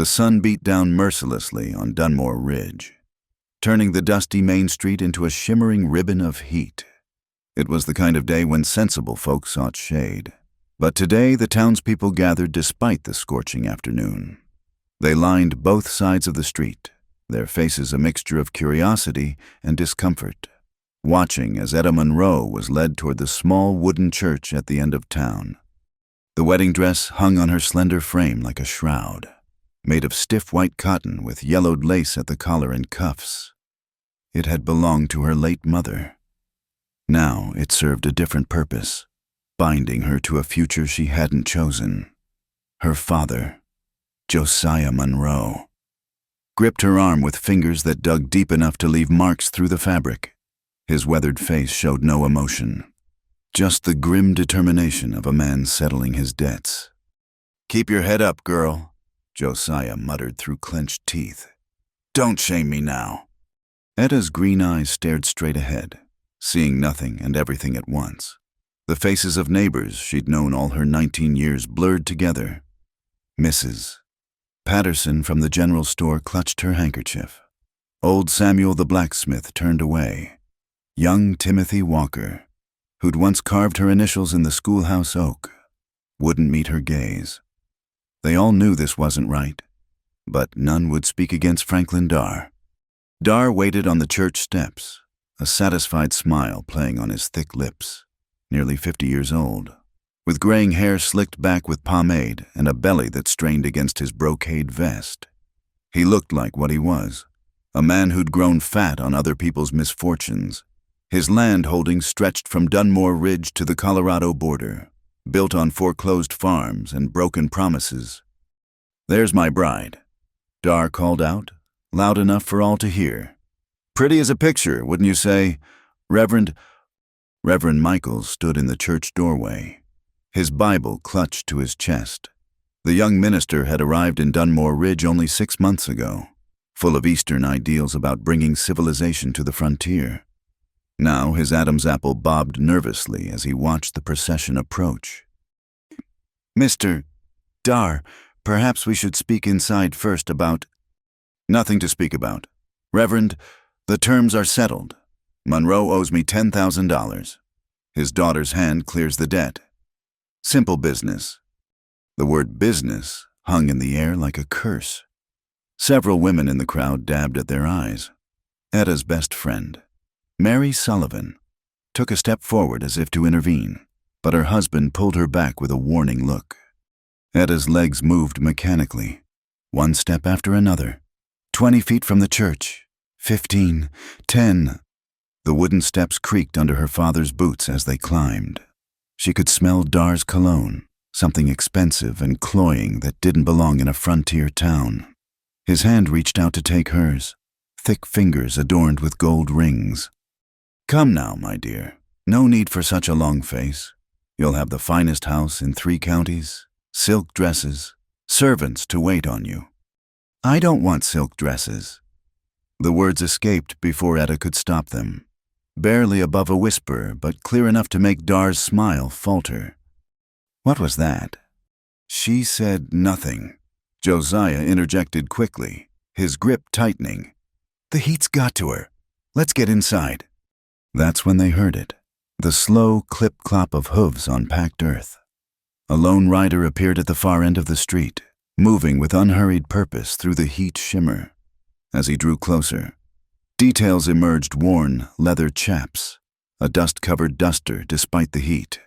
The sun beat down mercilessly on Dunmore Ridge, turning the dusty main street into a shimmering ribbon of heat. It was the kind of day when sensible folk sought shade. But today the townspeople gathered despite the scorching afternoon. They lined both sides of the street, their faces a mixture of curiosity and discomfort, watching as Etta Monroe was led toward the small wooden church at the end of town. The wedding dress hung on her slender frame like a shroud, made of stiff white cotton with yellowed lace at the collar and cuffs. It had belonged to her late mother. Now it served a different purpose, binding her to a future she hadn't chosen. Her father, Josiah Monroe, gripped her arm with fingers that dug deep enough to leave marks through the fabric. His weathered face showed no emotion, just the grim determination of a man settling his debts. "Keep your head up, girl," Josiah muttered through clenched teeth. "Don't shame me now." Etta's green eyes stared straight ahead, seeing nothing and everything at once. The faces of neighbors she'd known all her 19 years blurred together. Mrs. Patterson from the general store clutched her handkerchief. Old Samuel the blacksmith turned away. Young Timothy Walker, who'd once carved her initials in the schoolhouse oak, wouldn't meet her gaze. They all knew this wasn't right, but none would speak against Franklin Darr. Darr waited on the church steps, a satisfied smile playing on his thick lips. Nearly 50 years old, with graying hair slicked back with pomade and a belly that strained against his brocade vest. He looked like what he was, a man who'd grown fat on other people's misfortunes. His land holdings stretched from Dunmore Ridge to the Colorado border, built on foreclosed farms and broken promises. "There's my bride," Darr called out, loud enough for all to hear. "Pretty as a picture, wouldn't you say, Reverend Michael stood in the church doorway, his Bible clutched to his chest. The young minister had arrived in Dunmore Ridge only 6 months ago, full of Eastern ideals about bringing civilization to the frontier. Now his Adam's apple bobbed nervously as he watched the procession approach. "Mr. Darr, perhaps we should speak inside first about—" "Nothing to speak about. Reverend, the terms are settled. Monroe owes me $10,000. His daughter's hand clears the debt. Simple business." The word business hung in the air like a curse. Several women in the crowd dabbed at their eyes. Etta's best friend, Mary Sullivan, took a step forward as if to intervene, but her husband pulled her back with a warning look. Etta's legs moved mechanically, one step after another. 20 feet from the church, 15, 10. The wooden steps creaked under her father's boots as they climbed. She could smell Darr's cologne, something expensive and cloying that didn't belong in a frontier town. His hand reached out to take hers, thick fingers adorned with gold rings. "Come now, my dear. No need for such a long face. You'll have the finest house in 3 counties, silk dresses, servants to wait on you." "I don't want silk dresses." The words escaped before Etta could stop them. Barely above a whisper, but clear enough to make Darr's smile falter. What was that? She said nothing. Josiah interjected quickly, his grip tightening. "The heat's got to her. Let's get inside." That's when they heard it, the slow clip-clop of hooves on packed earth. A lone rider appeared at the far end of the street, moving with unhurried purpose through the heat shimmer. As he drew closer, details emerged: worn leather chaps, a dust-covered duster despite the heat,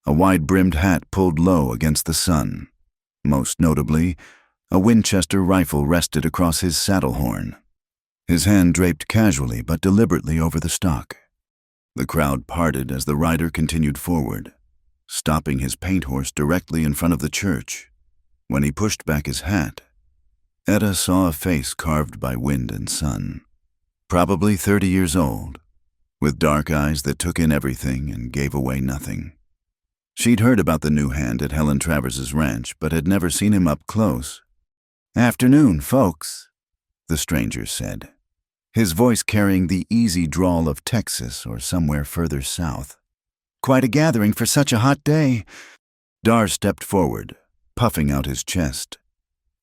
a wide-brimmed hat pulled low against the sun. Most notably, a Winchester rifle rested across his saddle horn. His hand draped casually but deliberately over the stock. The crowd parted as the rider continued forward, stopping his paint horse directly in front of the church. When he pushed back his hat, Etta saw a face carved by wind and sun. Probably 30 years old, with dark eyes that took in everything and gave away nothing. She'd heard about the new hand at Helen Travers's ranch, but had never seen him up close. "Afternoon, folks," the stranger said, his voice carrying the easy drawl of Texas or somewhere further south. "Quite a gathering for such a hot day." Darr stepped forward, puffing out his chest.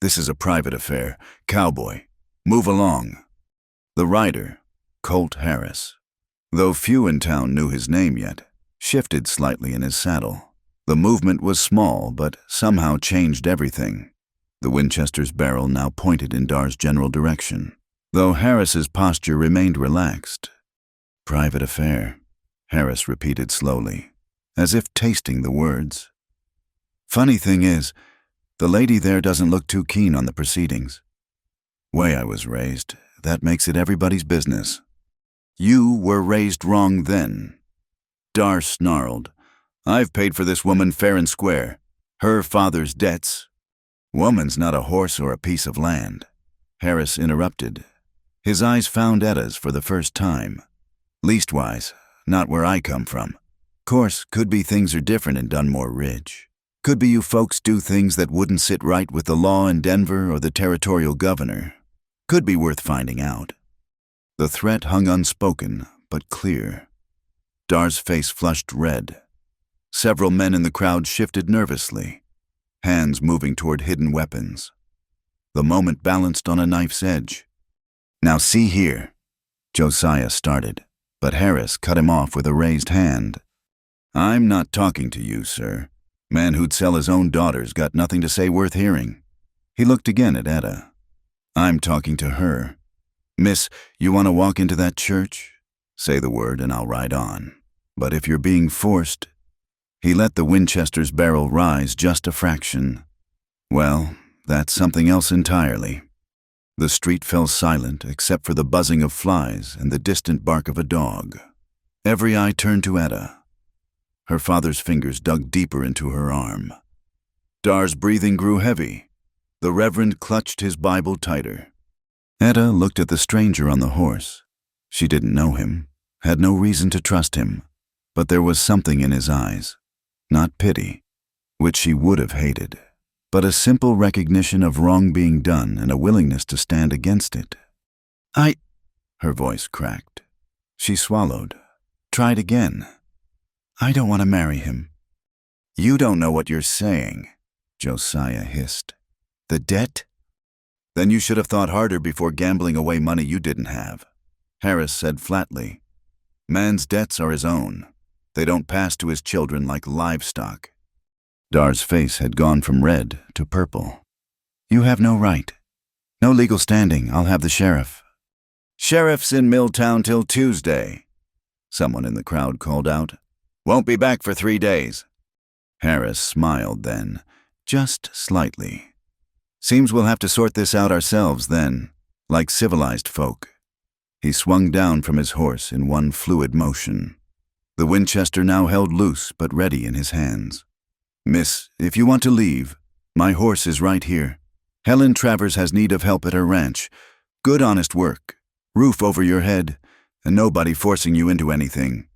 This is a private affair. Cowboy, move along." The rider, Colt Harris, though few in town knew his name yet, shifted slightly in his saddle. The movement was small, but somehow changed everything. The Winchester's barrel now pointed in Dar's general direction, though Harris's posture remained relaxed. "Private affair," Harris repeated slowly, as if tasting the words. "Funny thing is, the lady there doesn't look too keen on the proceedings. Way I was raised, that makes it everybody's business." "You were raised wrong then," Dar snarled. "I've paid for this woman fair and square. Her father's debts." "Woman's not a horse or a piece of land," Harris interrupted. His eyes found Etta's for the first time. "Leastwise, not where I come from. Course, could be things are different in Dunmore Ridge. Could be you folks do things that wouldn't sit right with the law in Denver or the territorial governor. Could be worth finding out." The threat hung unspoken, but clear. Dar's face flushed red. Several men in the crowd shifted nervously, hands moving toward hidden weapons. The moment balanced on a knife's edge. "Now see here," Josiah started, but Harris cut him off with a raised hand. "I'm not talking to you, sir. Man who'd sell his own daughter's got nothing to say worth hearing." He looked again at Etta. "I'm talking to her. Miss, you want to walk into that church? Say the word and I'll ride on. But if you're being forced—" He let the Winchester's barrel rise just a fraction. "Well, that's something else entirely." The street fell silent except for the buzzing of flies and the distant bark of a dog. Every eye turned to Etta. Her father's fingers dug deeper into her arm. Dar's breathing grew heavy. The Reverend clutched his Bible tighter. Etta looked at the stranger on the horse. She didn't know him, had no reason to trust him, but there was something in his eyes. Not pity, which she would have hated, but a simple recognition of wrong being done and a willingness to stand against it. Her voice cracked. She swallowed, tried again. "I don't want to marry him." "You don't know what you're saying," Josiah hissed. "The debt? Then you should have thought harder before gambling away money you didn't have," Harris said flatly. "Man's debts are his own. They don't pass to his children like livestock." Dar's face had gone from red to purple. "You have no right. No legal standing. I'll have the sheriff." "Sheriff's in Milltown till Tuesday," someone in the crowd called out. "Won't be back for 3 days." Harris smiled then, just slightly. "Seems we'll have to sort this out ourselves then, like civilized folk." He swung down from his horse in one fluid motion. The Winchester now held loose but ready in his hands. "Miss, if you want to leave, my horse is right here. Helen Travers has need of help at her ranch. Good honest work, roof over your head, and nobody forcing you into anything."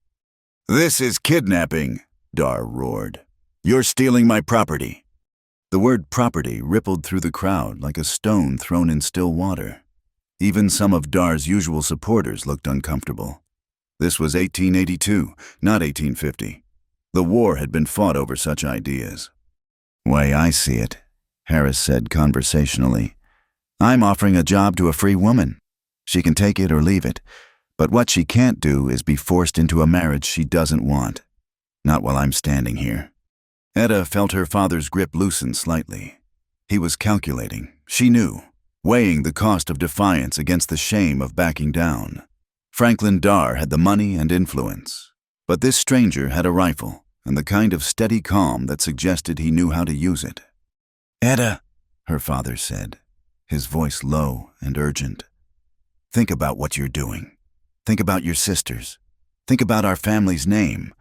"This is kidnapping," Dar roared. "You're stealing my property." The word property rippled through the crowd like a stone thrown in still water. Even some of Dar's usual supporters looked uncomfortable. This was 1882, not 1850. The war had been fought over such ideas. "Way I see it," Harris said conversationally, "I'm offering a job to a free woman. She can take it or leave it, but what she can't do is be forced into a marriage she doesn't want. Not while I'm standing here." Etta felt her father's grip loosen slightly. He was calculating, she knew, weighing the cost of defiance against the shame of backing down. Franklin Dar had the money and influence, but this stranger had a rifle and the kind of steady calm that suggested he knew how to use it. "Etta," her father said, his voice low and urgent. "Think about what you're doing. Think about your sisters. Think about our family's name."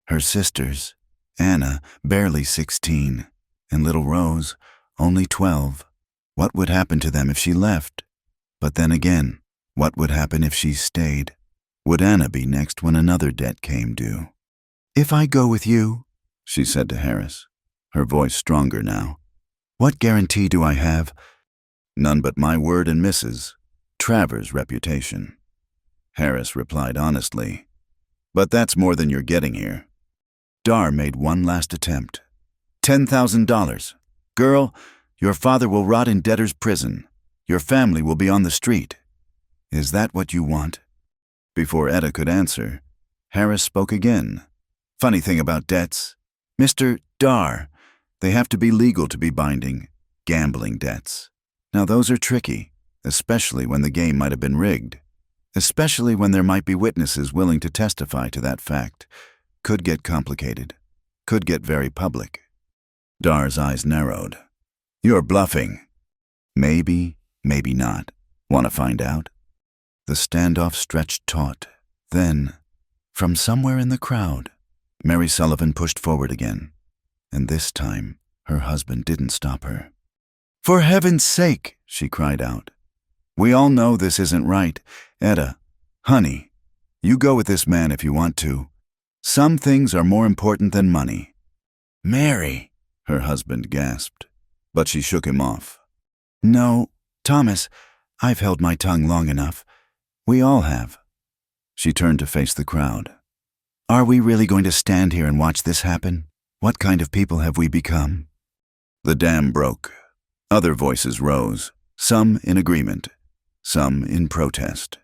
Her sisters, Anna, barely 16, and little Rose, only 12. What would happen to them if she left? But then again, what would happen if she stayed? Would Anna be next when another debt came due? "If I go with you," she said to Harris, her voice stronger now, "what guarantee do I have?" "None but my word and Mrs. Travers' reputation," Harris replied honestly. "But that's more than you're getting here." Dar made one last attempt. $10,000. "Girl, Your father will rot in debtor's prison. Your family will be on the street. Is that what you want?" Before Etta could answer, Harris spoke again. "Funny thing about debts. Mr. Dar, they have to be legal to be binding. Gambling debts. Now those are tricky, especially when the game might have been rigged. Especially when there might be witnesses willing to testify to that fact. Could get complicated. Could get very public." Dar's eyes narrowed. "You're bluffing." "Maybe, maybe not. Want to find out?" The standoff stretched taut. Then, from somewhere in the crowd, Mary Sullivan pushed forward again. And this time, her husband didn't stop her. "For heaven's sake," she cried out. "We all know this isn't right. Etta, honey, you go with this man if you want to. Some things are more important than money." "Mary," her husband gasped, but she shook him off. "No, Thomas, I've held my tongue long enough. We all have." She turned to face the crowd. "Are we really going to stand here and watch this happen? What kind of people have we become?" The dam broke. Other voices rose, some in agreement, some in protest.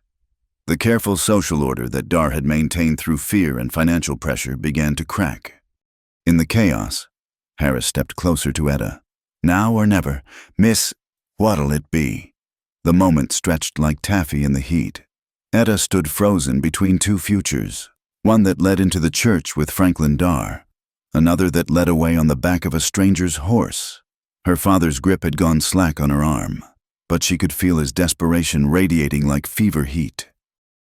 The careful social order that Dar had maintained through fear and financial pressure began to crack. In the chaos, Harris stepped closer to Etta. "Now or never, Miss, what'll it be?" The moment stretched like taffy in the heat. Etta stood frozen between two futures, one that led into the church with Franklin Dar, another that led away on the back of a stranger's horse. Her father's grip had gone slack on her arm, but she could feel his desperation radiating like fever heat.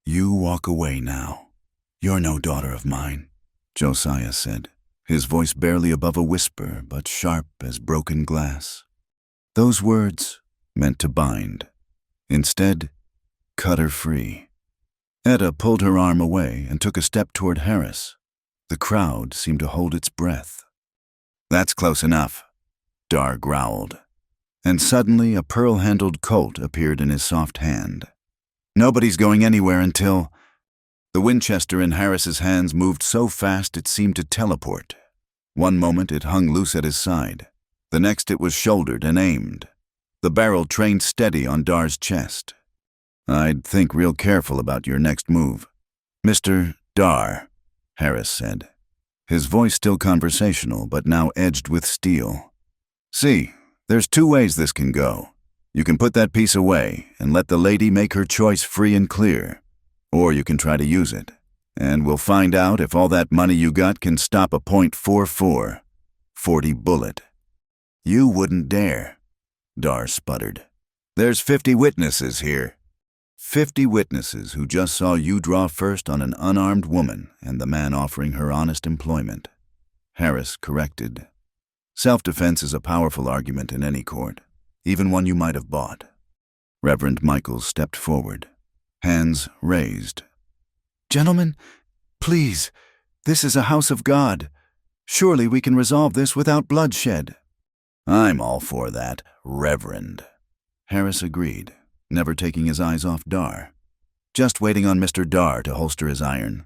"You walk away now. You're no daughter of mine," Josiah said, his voice barely above a whisper but sharp as broken glass. Those words meant to bind. Instead, cut her free. Etta pulled her arm away and took a step toward Harris. The crowd seemed to hold its breath. "That's close enough," Dar growled. And suddenly a pearl-handled Colt appeared in his soft hand. "Nobody's going anywhere until—" The Winchester in Harris's hands moved so fast it seemed to teleport. One moment it hung loose at his side. The next it was shouldered and aimed. The barrel trained steady on Dar's chest. "I'd think real careful about your next move." "Mr. Dar," Harris said, his voice still conversational but now edged with steel. "See, there's two ways this can go. You can put that piece away and let the lady make her choice free and clear. Or you can try to use it, and we'll find out if all that money you got can stop a .44 .40 bullet." "You wouldn't dare," Dar sputtered. "There's 50 witnesses here." 50 witnesses who just saw you draw first on an unarmed woman and the man offering her honest employment. Harris corrected. Self-defense is a powerful argument in any court, even one you might have bought. Reverend Michaels stepped forward, hands raised. "Gentlemen, please, this is a house of God. Surely we can resolve this without bloodshed." "I'm all for that, Reverend," Harris agreed, never taking his eyes off Dar. Just waiting on Mr. Dar to holster his iron.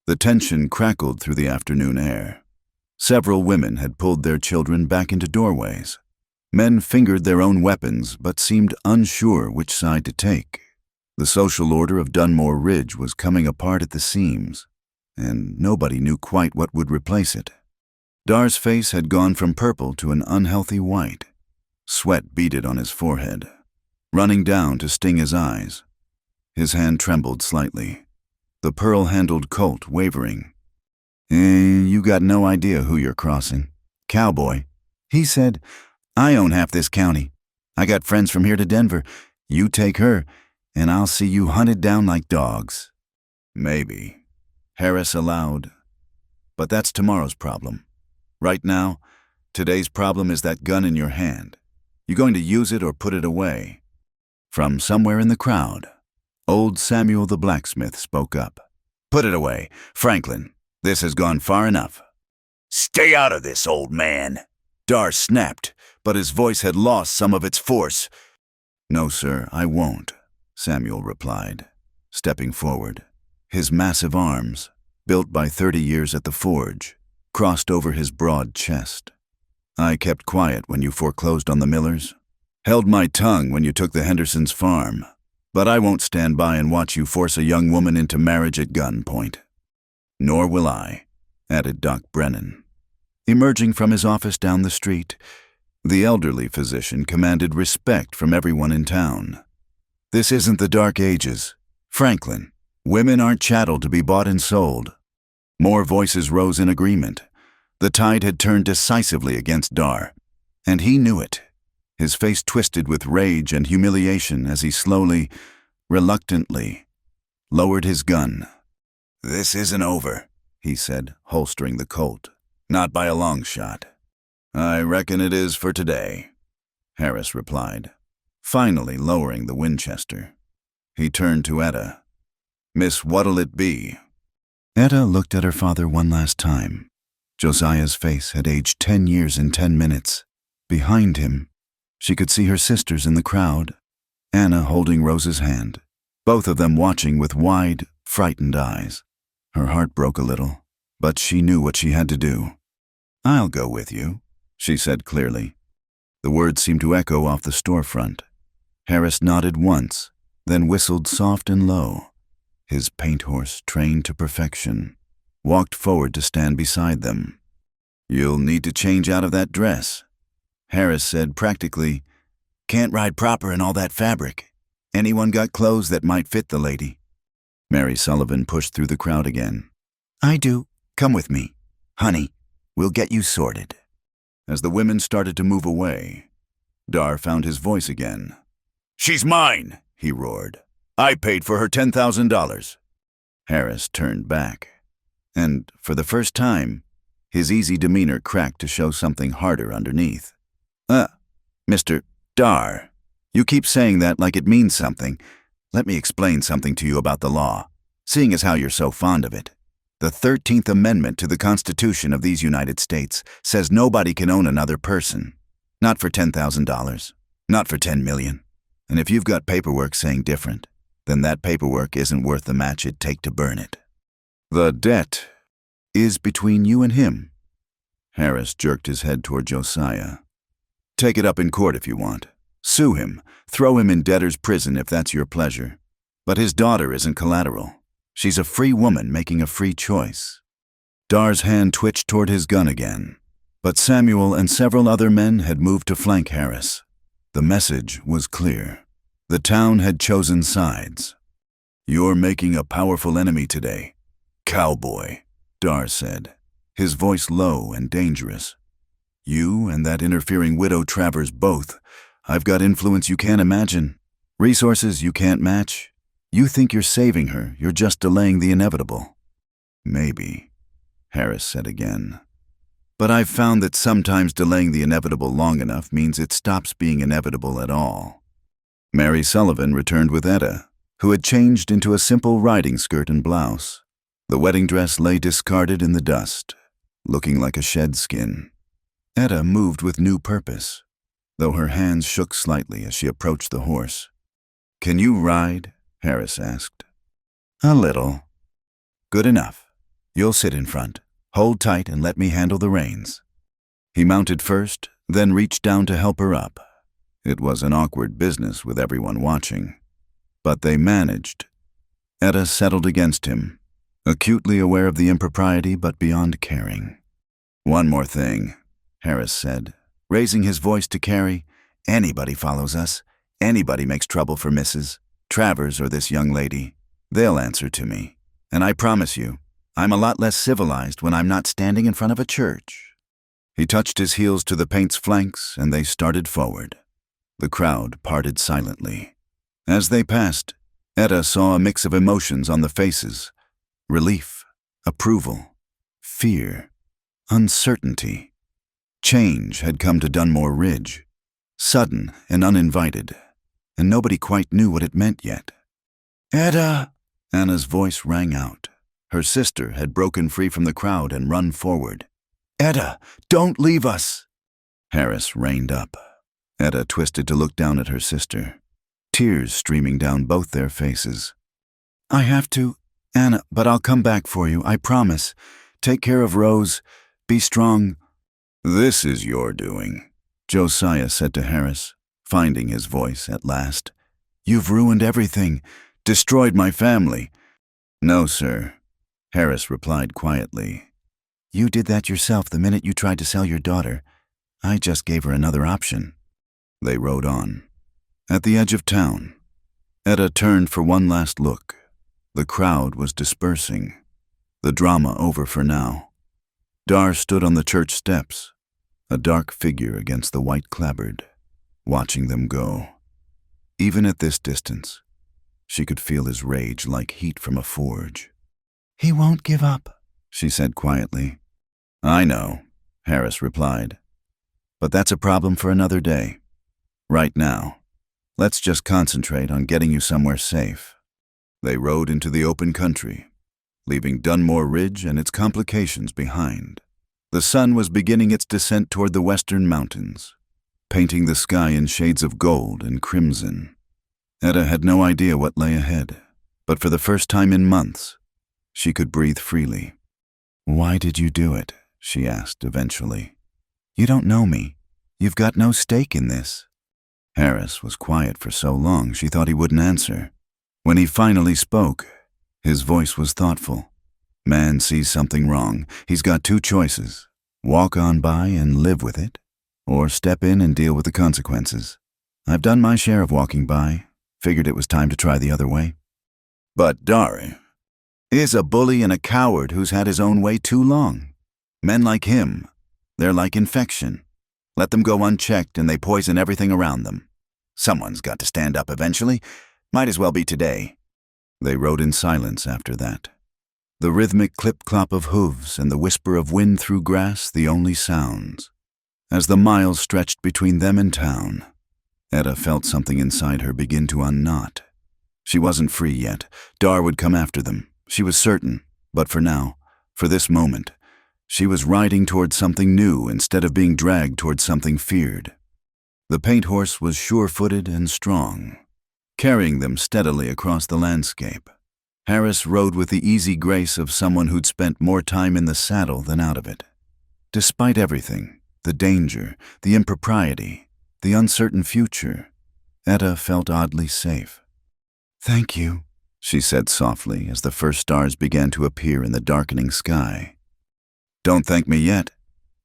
The tension crackled through the afternoon air. Several women had pulled their children back into doorways. Men fingered their own weapons but seemed unsure which side to take. The social order of Dunmore Ridge was coming apart at the seams, and nobody knew quite what would replace it. Dar's face had gone from purple to an unhealthy white. Sweat beaded on his forehead, running down to sting his eyes. His hand trembled slightly, the pearl-handled Colt wavering. You got no idea who you're crossing. Cowboy. He said, "I own half this county. I got friends from here to Denver. You take her, and I'll see you hunted down like dogs." "Maybe," Harris allowed. "But that's tomorrow's problem. Right now, today's problem is that gun in your hand. You going to use it or put it away?" From somewhere in the crowd, old Samuel the blacksmith spoke up. "Put it away, Franklin. This has gone far enough." "Stay out of this, old man," Dar snapped, but his voice had lost some of its force. "No, sir, I won't," Samuel replied, stepping forward. His massive arms, built by 30 years at the forge, crossed over his broad chest. I kept quiet when you foreclosed on the Millers, held my tongue when you took the Hendersons' farm, but I won't stand by and watch you force a young woman into marriage at gunpoint. Nor will I, added Doc Brennan. Emerging from his office down the street, the elderly physician commanded respect from everyone in town. This isn't the Dark Ages. Franklin, women aren't chattel to be bought and sold. More voices rose in agreement. The tide had turned decisively against Dar, and he knew it. His face twisted with rage and humiliation as he slowly, reluctantly, lowered his gun. "This isn't over," he said, holstering the Colt. "Not by a long shot." "I reckon it is for today," Harris replied, finally lowering the Winchester. He turned to Etta. "Miss, what'll it be?" Etta looked at her father one last time. Josiah's face had aged 10 years in 10 minutes. Behind him, she could see her sisters in the crowd, Anna holding Rose's hand, both of them watching with wide, frightened eyes. Her heart broke a little, but she knew what she had to do. "I'll go with you," she said clearly. The words seemed to echo off the storefront. Harris nodded once, then whistled soft and low. His paint horse, trained to perfection, walked forward to stand beside them. "You'll need to change out of that dress," Harris said practically. "Can't ride proper in all that fabric. Anyone got clothes that might fit the lady?" Mary Sullivan pushed through the crowd again. "I do. Come with me. Honey, we'll get you sorted." As the women started to move away, Dar found his voice again. "She's mine," he roared. "I paid for her $10,000. Harris turned back, and for the first time, his easy demeanor cracked to show something harder underneath. Mr. Dar, you keep saying that like it means something. Let me explain something to you about the law, seeing as how you're so fond of it. The 13th Amendment to the Constitution of these United States says nobody can own another person. Not for $10,000. Not for $10 million. And if you've got paperwork saying different, then that paperwork isn't worth the match it'd take to burn it. The debt is between you and him." Harris jerked his head toward Josiah. "Take it up in court if you want. Sue him. Throw him in debtor's prison if that's your pleasure. But his daughter isn't collateral. She's a free woman making a free choice." Dar's hand twitched toward his gun again, but Samuel and several other men had moved to flank Harris. The message was clear. The town had chosen sides. "You're making a powerful enemy today, Cowboy," Dar said, his voice low and dangerous. "You and that interfering widow Travers both. I've got influence you can't imagine, resources you can't match. You think you're saving her, you're just delaying the inevitable." "Maybe," Harris said again. "But I've found that sometimes delaying the inevitable long enough means it stops being inevitable at all." Mary Sullivan returned with Etta, who had changed into a simple riding skirt and blouse. The wedding dress lay discarded in the dust, looking like a shed skin. Etta moved with new purpose, though her hands shook slightly as she approached the horse. "Can you ride?" Harris asked. "A little." "Good enough. You'll sit in front. Hold tight and let me handle the reins." He mounted first, then reached down to help her up. It was an awkward business with everyone watching, but they managed. Etta settled against him, acutely aware of the impropriety but beyond caring. "One more thing," Harris said, raising his voice to Carrie. "Anybody follows us. Anybody makes trouble for Mrs. Travers or this young lady. They'll answer to me. And I promise you, I'm a lot less civilized when I'm not standing in front of a church." He touched his heels to the paint's flanks, and they started forward. The crowd parted silently. As they passed, Etta saw a mix of emotions on the faces: relief, approval, fear, uncertainty. Change had come to Dunmore Ridge, sudden and uninvited, and nobody quite knew what it meant yet. "Etta!" Anna's voice rang out. Her sister had broken free from the crowd and run forward. "Etta, don't leave us!" Harris reined up. Etta twisted to look down at her sister, tears streaming down both their faces. "I have to, Anna, but I'll come back for you, I promise. Take care of Rose. Be strong." "This is your doing," Josiah said to Harris, finding his voice at last. "You've ruined everything, destroyed my family." "No, sir," Harris replied quietly. "You did that yourself the minute you tried to sell your daughter. I just gave her another option." They rode on. At the edge of town, Etta turned for one last look. The crowd was dispersing. The drama over for now. Dar stood on the church steps, a dark figure against the white clapboard, watching them go. Even at this distance, she could feel his rage like heat from a forge. "He won't give up," she said quietly. "I know," Harris replied. "But that's a problem for another day. Right now, let's just concentrate on getting you somewhere safe." They rode into the open country, leaving Dunmore Ridge and its complications behind. The sun was beginning its descent toward the western mountains, painting the sky in shades of gold and crimson. Etta had no idea what lay ahead, but for the first time in months, she could breathe freely. "Why did you do it?" she asked eventually. "You don't know me. You've got no stake in this." Harris was quiet for so long she thought he wouldn't answer. When he finally spoke, his voice was thoughtful. Man sees something wrong. He's got two choices: walk on by and live with it, or step in and deal with the consequences. I've done my share of walking by. Figured it was time to try the other way. "But Dari is a bully and a coward who's had his own way too long. Men like him, they're like infection. Let them go unchecked and they poison everything around them. Someone's got to stand up eventually. Might as well be today." They rode in silence after that. The rhythmic clip-clop of hooves and the whisper of wind through grass the only sounds. As the miles stretched between them and town, Etta felt something inside her begin to unknot. She wasn't free yet. Dar would come after them. She was certain. But for now, for this moment, she was riding toward something new instead of being dragged toward something feared. The paint horse was sure-footed and strong, carrying them steadily across the landscape. Harris rode with the easy grace of someone who'd spent more time in the saddle than out of it. Despite everything, the danger, the impropriety, the uncertain future, Etta felt oddly safe. "Thank you," she said softly as the first stars began to appear in the darkening sky. "Don't thank me yet,"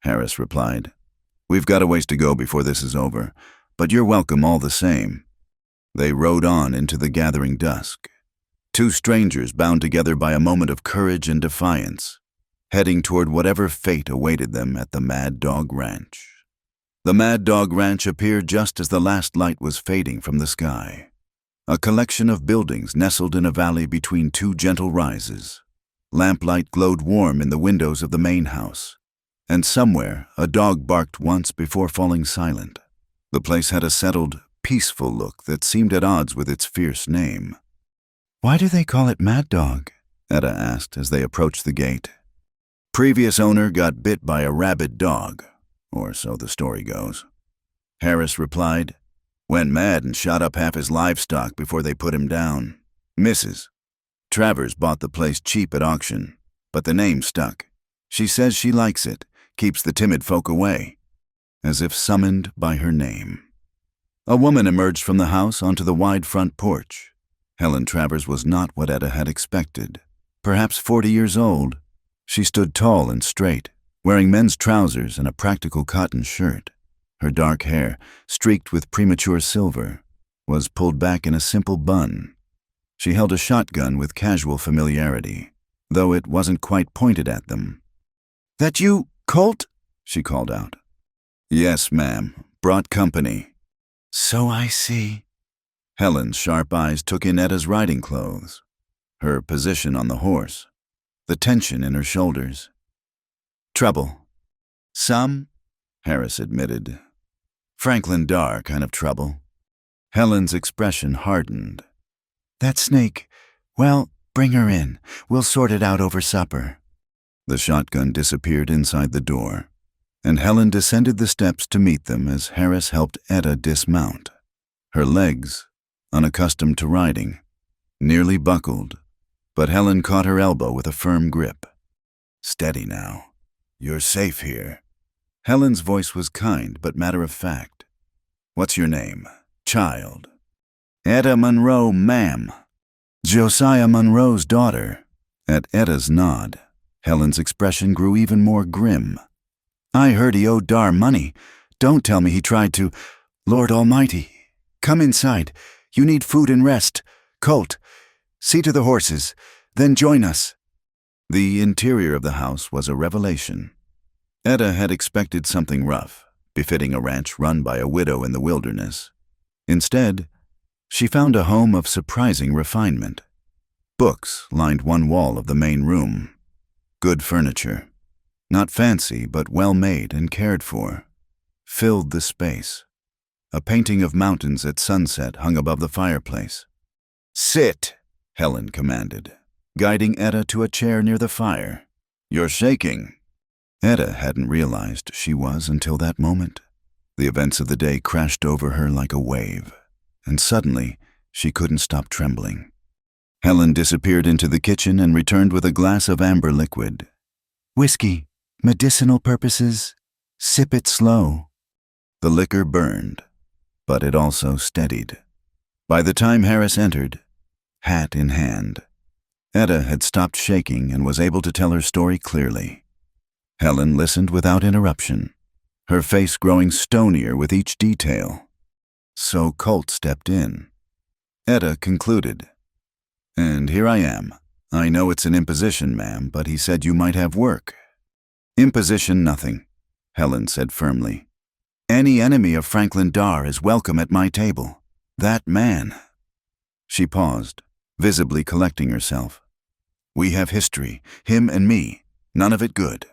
Harris replied. "We've got a ways to go before this is over, but you're welcome all the same." They rode on into the gathering dusk. Two strangers bound together by a moment of courage and defiance, heading toward whatever fate awaited them at the Mad Dog Ranch. The Mad Dog Ranch appeared just as the last light was fading from the sky. A collection of buildings nestled in a valley between two gentle rises. Lamplight glowed warm in the windows of the main house, and somewhere a dog barked once before falling silent. The place had a settled, peaceful look that seemed at odds with its fierce name. "Why do they call it Mad Dog?" Etta asked as they approached the gate. "Previous owner got bit by a rabid dog, or so the story goes," Harris replied. "Went mad and shot up half his livestock before they put him down. Mrs. Travers bought the place cheap at auction, but the name stuck. She says she likes it, keeps the timid folk away." As if summoned by her name. A woman emerged from the house onto the wide front porch. Helen Travers was not what Etta had expected. Perhaps 40 years old, she stood tall and straight, wearing men's trousers and a practical cotton shirt. Her dark hair, streaked with premature silver, was pulled back in a simple bun. She held a shotgun with casual familiarity, though it wasn't quite pointed at them. "That you, Colt?" she called out. "Yes, ma'am. Brought company." "So I see." Helen's sharp eyes took in Etta's riding clothes, her position on the horse, the tension in her shoulders. "Trouble." "Some," Harris admitted. "Franklin Dar kind of trouble." Helen's expression hardened. "That snake, well, bring her in. We'll sort it out over supper." The shotgun disappeared inside the door, and Helen descended the steps to meet them as Harris helped Etta dismount. Her legs, unaccustomed to riding, nearly buckled, but Helen caught her elbow with a firm grip. "Steady now. You're safe here." Helen's voice was kind but matter-of-fact. "What's your name, child?" "Etta Monroe, ma'am." "Josiah Monroe's daughter." At Etta's nod, Helen's expression grew even more grim. "I heard he owed Dar money. Don't tell me he tried to— Lord Almighty. Come inside. You need food and rest. Colt, see to the horses, then join us." The interior of the house was a revelation. Etta had expected something rough, befitting a ranch run by a widow in the wilderness. Instead, she found a home of surprising refinement. Books lined one wall of the main room. Good furniture, not fancy but well-made and cared for, filled the space. A painting of mountains at sunset hung above the fireplace. "Sit," Helen commanded, guiding Etta to a chair near the fire. "You're shaking." Etta hadn't realized she was until that moment. The events of the day crashed over her like a wave, and suddenly she couldn't stop trembling. Helen disappeared into the kitchen and returned with a glass of amber liquid. "Whiskey, medicinal purposes. Sip it slow." The liquor burned, but it also steadied. By the time Harris entered, hat in hand, Etta had stopped shaking and was able to tell her story clearly. Helen listened without interruption, her face growing stonier with each detail. So Colt stepped in. Etta concluded, "And here I am. I know it's an imposition, ma'am, but he said you might have work." "Imposition nothing," Helen said firmly. "Any enemy of Franklin Dar is welcome at my table. That man—" She paused, visibly collecting herself. "We have history, him and me, none of it good."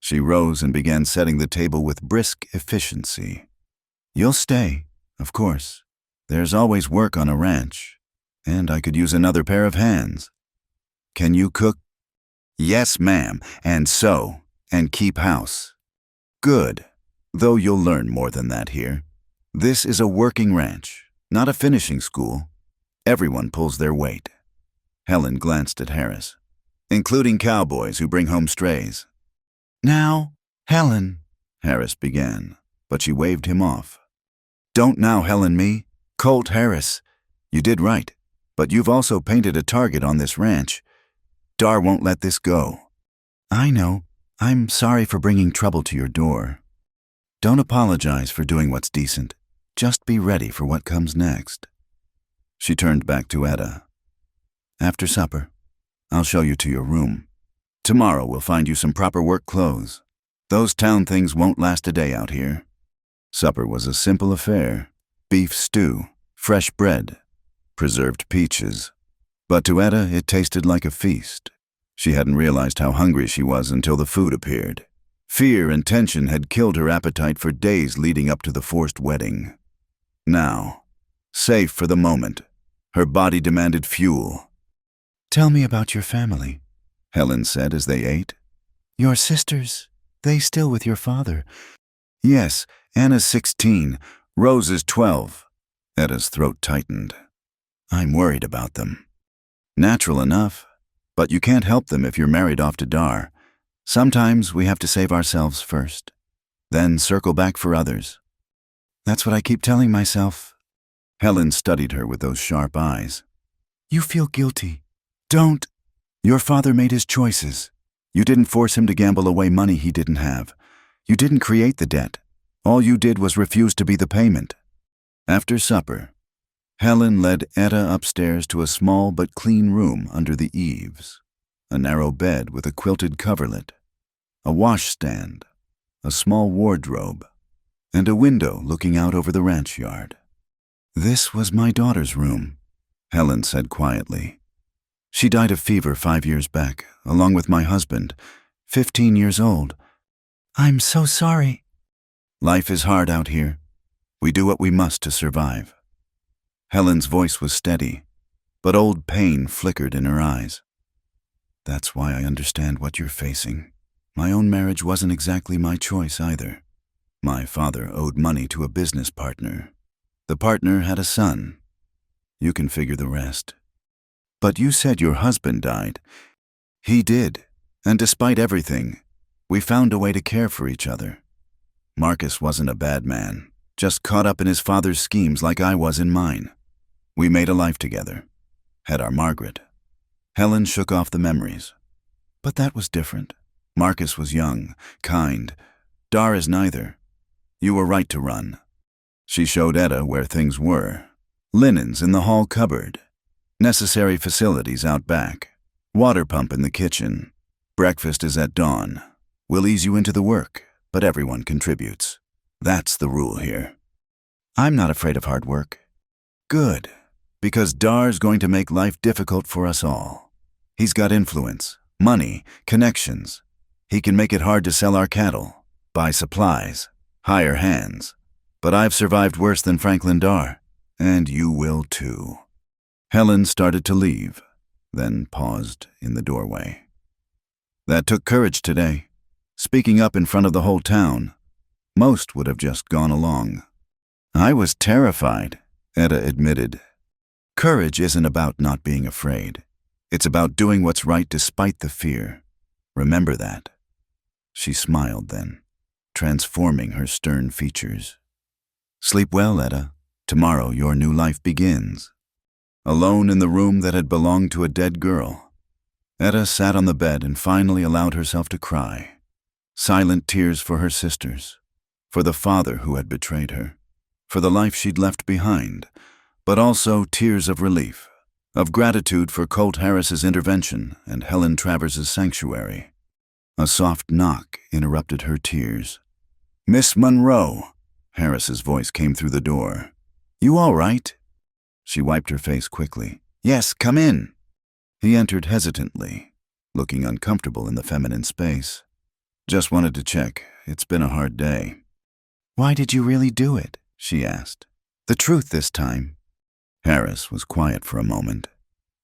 She rose and began setting the table with brisk efficiency. "You'll stay, of course. There's always work on a ranch, and I could use another pair of hands. Can you cook?" "Yes, ma'am, and keep house." "Good, though you'll learn more than that here. This is a working ranch, not a finishing school. Everyone pulls their weight." Helen glanced at Harris. "Including cowboys who bring home strays." "Now, Helen," Harris began, but she waved him off. "Don't now Helen me. Colt Harris. You did right, but you've also painted a target on this ranch. Dar won't let this go." "I know. I'm sorry for bringing trouble to your door. Don't apologize for doing what's decent. Just be ready for what comes next." She turned back to Etta. "After supper, I'll show you to your room. Tomorrow we'll find you some proper work clothes. Those town things won't last a day out here." Supper was a simple affair. Beef stew, fresh bread, preserved peaches. But to Etta it tasted like a feast. She hadn't realized how hungry she was until the food appeared. Fear and tension had killed her appetite for days leading up to the forced wedding. Now, safe for the moment, her body demanded fuel. "Tell me about your family," Helen said as they ate. "Your sisters, they still with your father?" "Yes, Anna's 16, Rose is 12. Etta's throat tightened. "I'm worried about them." "Natural enough, but you can't help them if you're married off to Dar. Sometimes we have to save ourselves first, then circle back for others." "That's what I keep telling myself." Helen studied her with those sharp eyes. "You feel guilty. Don't. Your father made his choices. You didn't force him to gamble away money he didn't have. You didn't create the debt. All you did was refuse to be the payment." After supper, Helen led Etta upstairs to a small but clean room under the eaves. A narrow bed with a quilted coverlet, a washstand, a small wardrobe, and a window looking out over the ranch yard. "This was my daughter's room," Helen said quietly. "She died of fever 5 years back, along with my husband, 15 years old. I'm so sorry." "Life is hard out here. We do what we must to survive." Helen's voice was steady, but old pain flickered in her eyes. "That's why I understand what you're facing. My own marriage wasn't exactly my choice either. My father owed money to a business partner. The partner had a son. You can figure the rest. But you said your husband died." "He did, and despite everything, we found a way to care for each other. Marcus wasn't a bad man, just caught up in his father's schemes like I was in mine. We made a life together, had our Margaret. Helen shook off the memories. But that was different. Marcus was young, kind. Dar is neither. You were right to run. She showed Etta where things were. Linens in the hall cupboard. Necessary facilities out back. Water pump in the kitchen. Breakfast is at dawn. We'll ease you into the work, but everyone contributes. That's the rule here. I'm not afraid of hard work. Good, because Dar's going to make life difficult for us all. He's got influence, money, connections. He can make it hard to sell our cattle, buy supplies, hire hands. But I've survived worse than Franklin Dar, and you will too. Helen started to leave, then paused in the doorway. That took courage today. Speaking up in front of the whole town. Most would have just gone along. I was terrified, Etta admitted. Courage isn't about not being afraid. It's about doing what's right despite the fear. Remember that. She smiled then, transforming her stern features. Sleep well, Etta. Tomorrow your new life begins. Alone in the room that had belonged to a dead girl, Etta sat on the bed and finally allowed herself to cry. Silent tears for her sisters, for the father who had betrayed her, for the life she'd left behind, but also tears of relief, of gratitude for Colt Harris's intervention and Helen Travers's sanctuary. A soft knock interrupted her tears. Miss Monroe, Harris's voice came through the door. You all right? She wiped her face quickly. Yes, come in. He entered hesitantly, looking uncomfortable in the feminine space. Just wanted to check. It's been a hard day. Why did you really do it? She asked. The truth this time. Harris was quiet for a moment,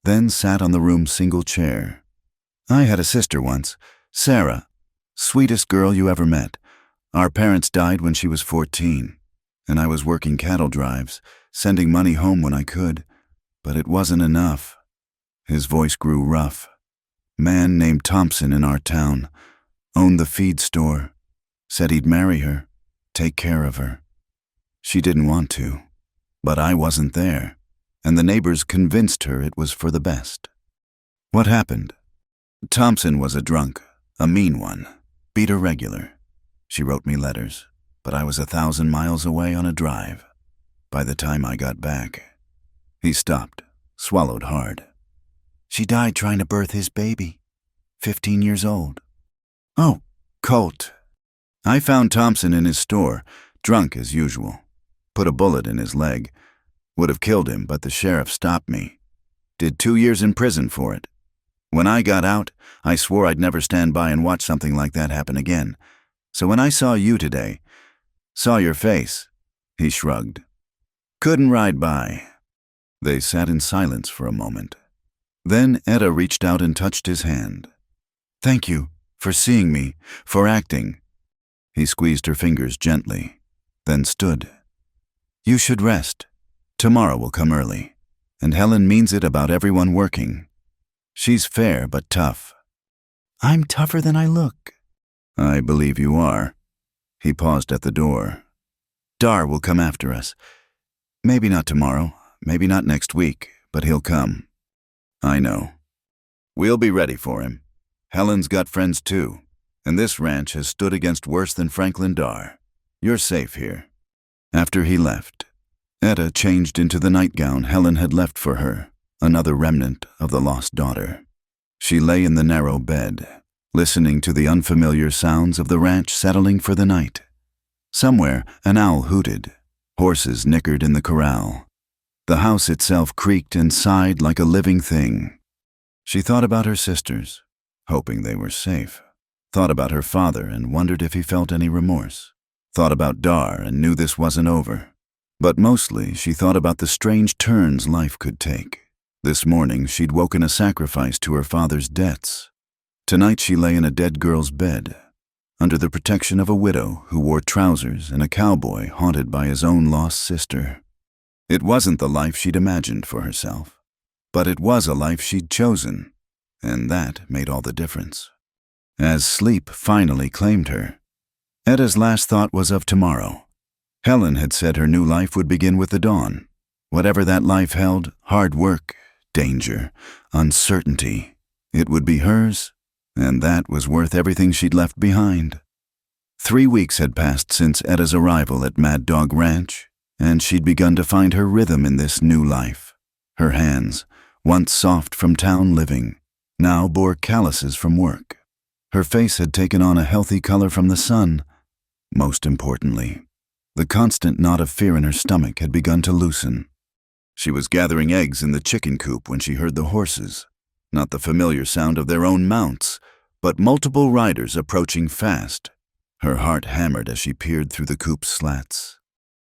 then sat on the room's single chair. I had a sister once, Sarah, sweetest girl you ever met. Our parents died when she was 14, and I was working cattle drives, sending money home when I could, but it wasn't enough. His voice grew rough. Man named Thompson in our town, owned the feed store, said he'd marry her, take care of her. She didn't want to, but I wasn't there, and the neighbors convinced her it was for the best. What happened? Thompson was a drunk, a mean one, beat her regular. She wrote me letters, but I was 1,000 miles away on a drive. By the time I got back, he stopped, swallowed hard. She died trying to birth his baby, 15 years old. Oh, Colt. I found Thompson in his store, drunk as usual. Put a bullet in his leg. Would have killed him, but the sheriff stopped me. Did 2 years in prison for it. When I got out, I swore I'd never stand by and watch something like that happen again. So when I saw you today, saw your face, he shrugged. Couldn't ride by. They sat in silence for a moment. Then Etta reached out and touched his hand. Thank you for seeing me, for acting. He squeezed her fingers gently, then stood. You should rest. Tomorrow will come early, and Helen means it about everyone working. She's fair but tough. I'm tougher than I look. I believe you are. He paused at the door. Dar will come after us. Maybe not tomorrow, maybe not next week, but he'll come. I know. We'll be ready for him. Helen's got friends too, and this ranch has stood against worse than Franklin Dar. You're safe here. After he left, Etta changed into the nightgown Helen had left for her, another remnant of the lost daughter. She lay in the narrow bed, listening to the unfamiliar sounds of the ranch settling for the night. Somewhere, an owl hooted. Horses nickered in the corral. The house itself creaked and sighed like a living thing. She thought about her sisters, hoping they were safe. Thought about her father and wondered if he felt any remorse. Thought about Dar and knew this wasn't over. But mostly she thought about the strange turns life could take. This morning she'd woken a sacrifice to her father's debts. Tonight she lay in a dead girl's bed, under the protection of a widow who wore trousers and a cowboy haunted by his own lost sister. It wasn't the life she'd imagined for herself, but it was a life she'd chosen, and that made all the difference. As sleep finally claimed her, Etta's last thought was of tomorrow. Helen had said her new life would begin with the dawn. Whatever that life held, hard work, danger, uncertainty, it would be hers, and that was worth everything she'd left behind. 3 weeks had passed since Etta's arrival at Mad Dog Ranch, and she'd begun to find her rhythm in this new life. Her hands, once soft from town living, now bore calluses from work. Her face had taken on a healthy color from the sun. Most importantly, the constant knot of fear in her stomach had begun to loosen. She was gathering eggs in the chicken coop when she heard the horses, not the familiar sound of their own mounts, but multiple riders approaching fast. Her heart hammered as she peered through the coop's slats.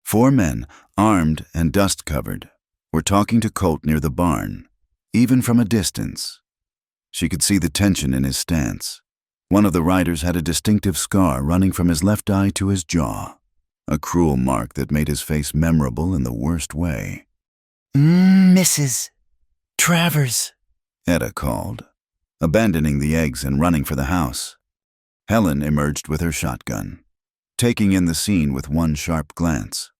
4 men, armed and dust-covered, were talking to Colt near the barn, even from a distance. She could see the tension in his stance. One of the riders had a distinctive scar running from his left eye to his jaw, a cruel mark that made his face memorable in the worst way. Mrs. Travers, Etta called, abandoning the eggs and running for the house. Helen emerged with her shotgun, taking in the scene with one sharp glance.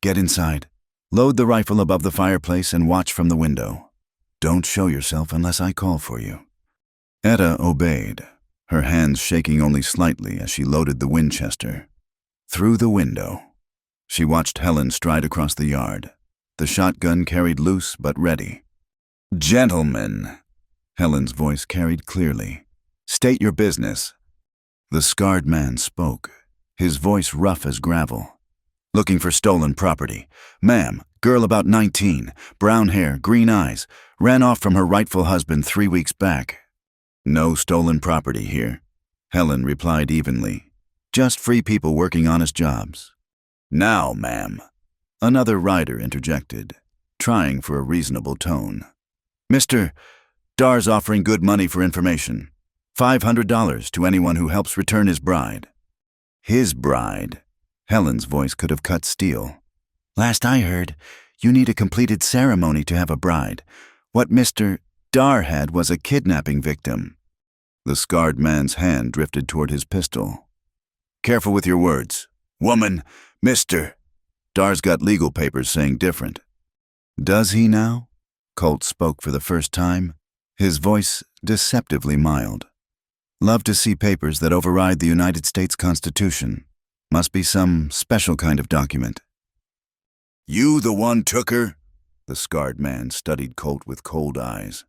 Get inside. Load the rifle above the fireplace and watch from the window. Don't show yourself unless I call for you. Etta obeyed, her hands shaking only slightly as she loaded the Winchester. Through the window, she watched Helen stride across the yard, the shotgun carried loose but ready. Gentlemen, Helen's voice carried clearly. State your business. The scarred man spoke, his voice rough as gravel. Looking for stolen property. Ma'am, girl about 19, brown hair, green eyes, ran off from her rightful husband 3 weeks back. No stolen property here, Helen replied evenly. Just free people working honest jobs. Now, ma'am, another rider interjected, trying for a reasonable tone. Mr. Dar's offering good money for information. $500 to anyone who helps return his bride. His bride. Helen's voice could have cut steel. Last I heard, you need a completed ceremony to have a bride. What Mr. Dar had was a kidnapping victim. The scarred man's hand drifted toward his pistol. Careful with your words. Woman, Mr. Dar's got legal papers saying different. Does he now? Colt spoke for the first time, his voice deceptively mild. Love to see papers that override the United States Constitution. Must be some special kind of document. You the one took her? The scarred man studied Colt with cold eyes.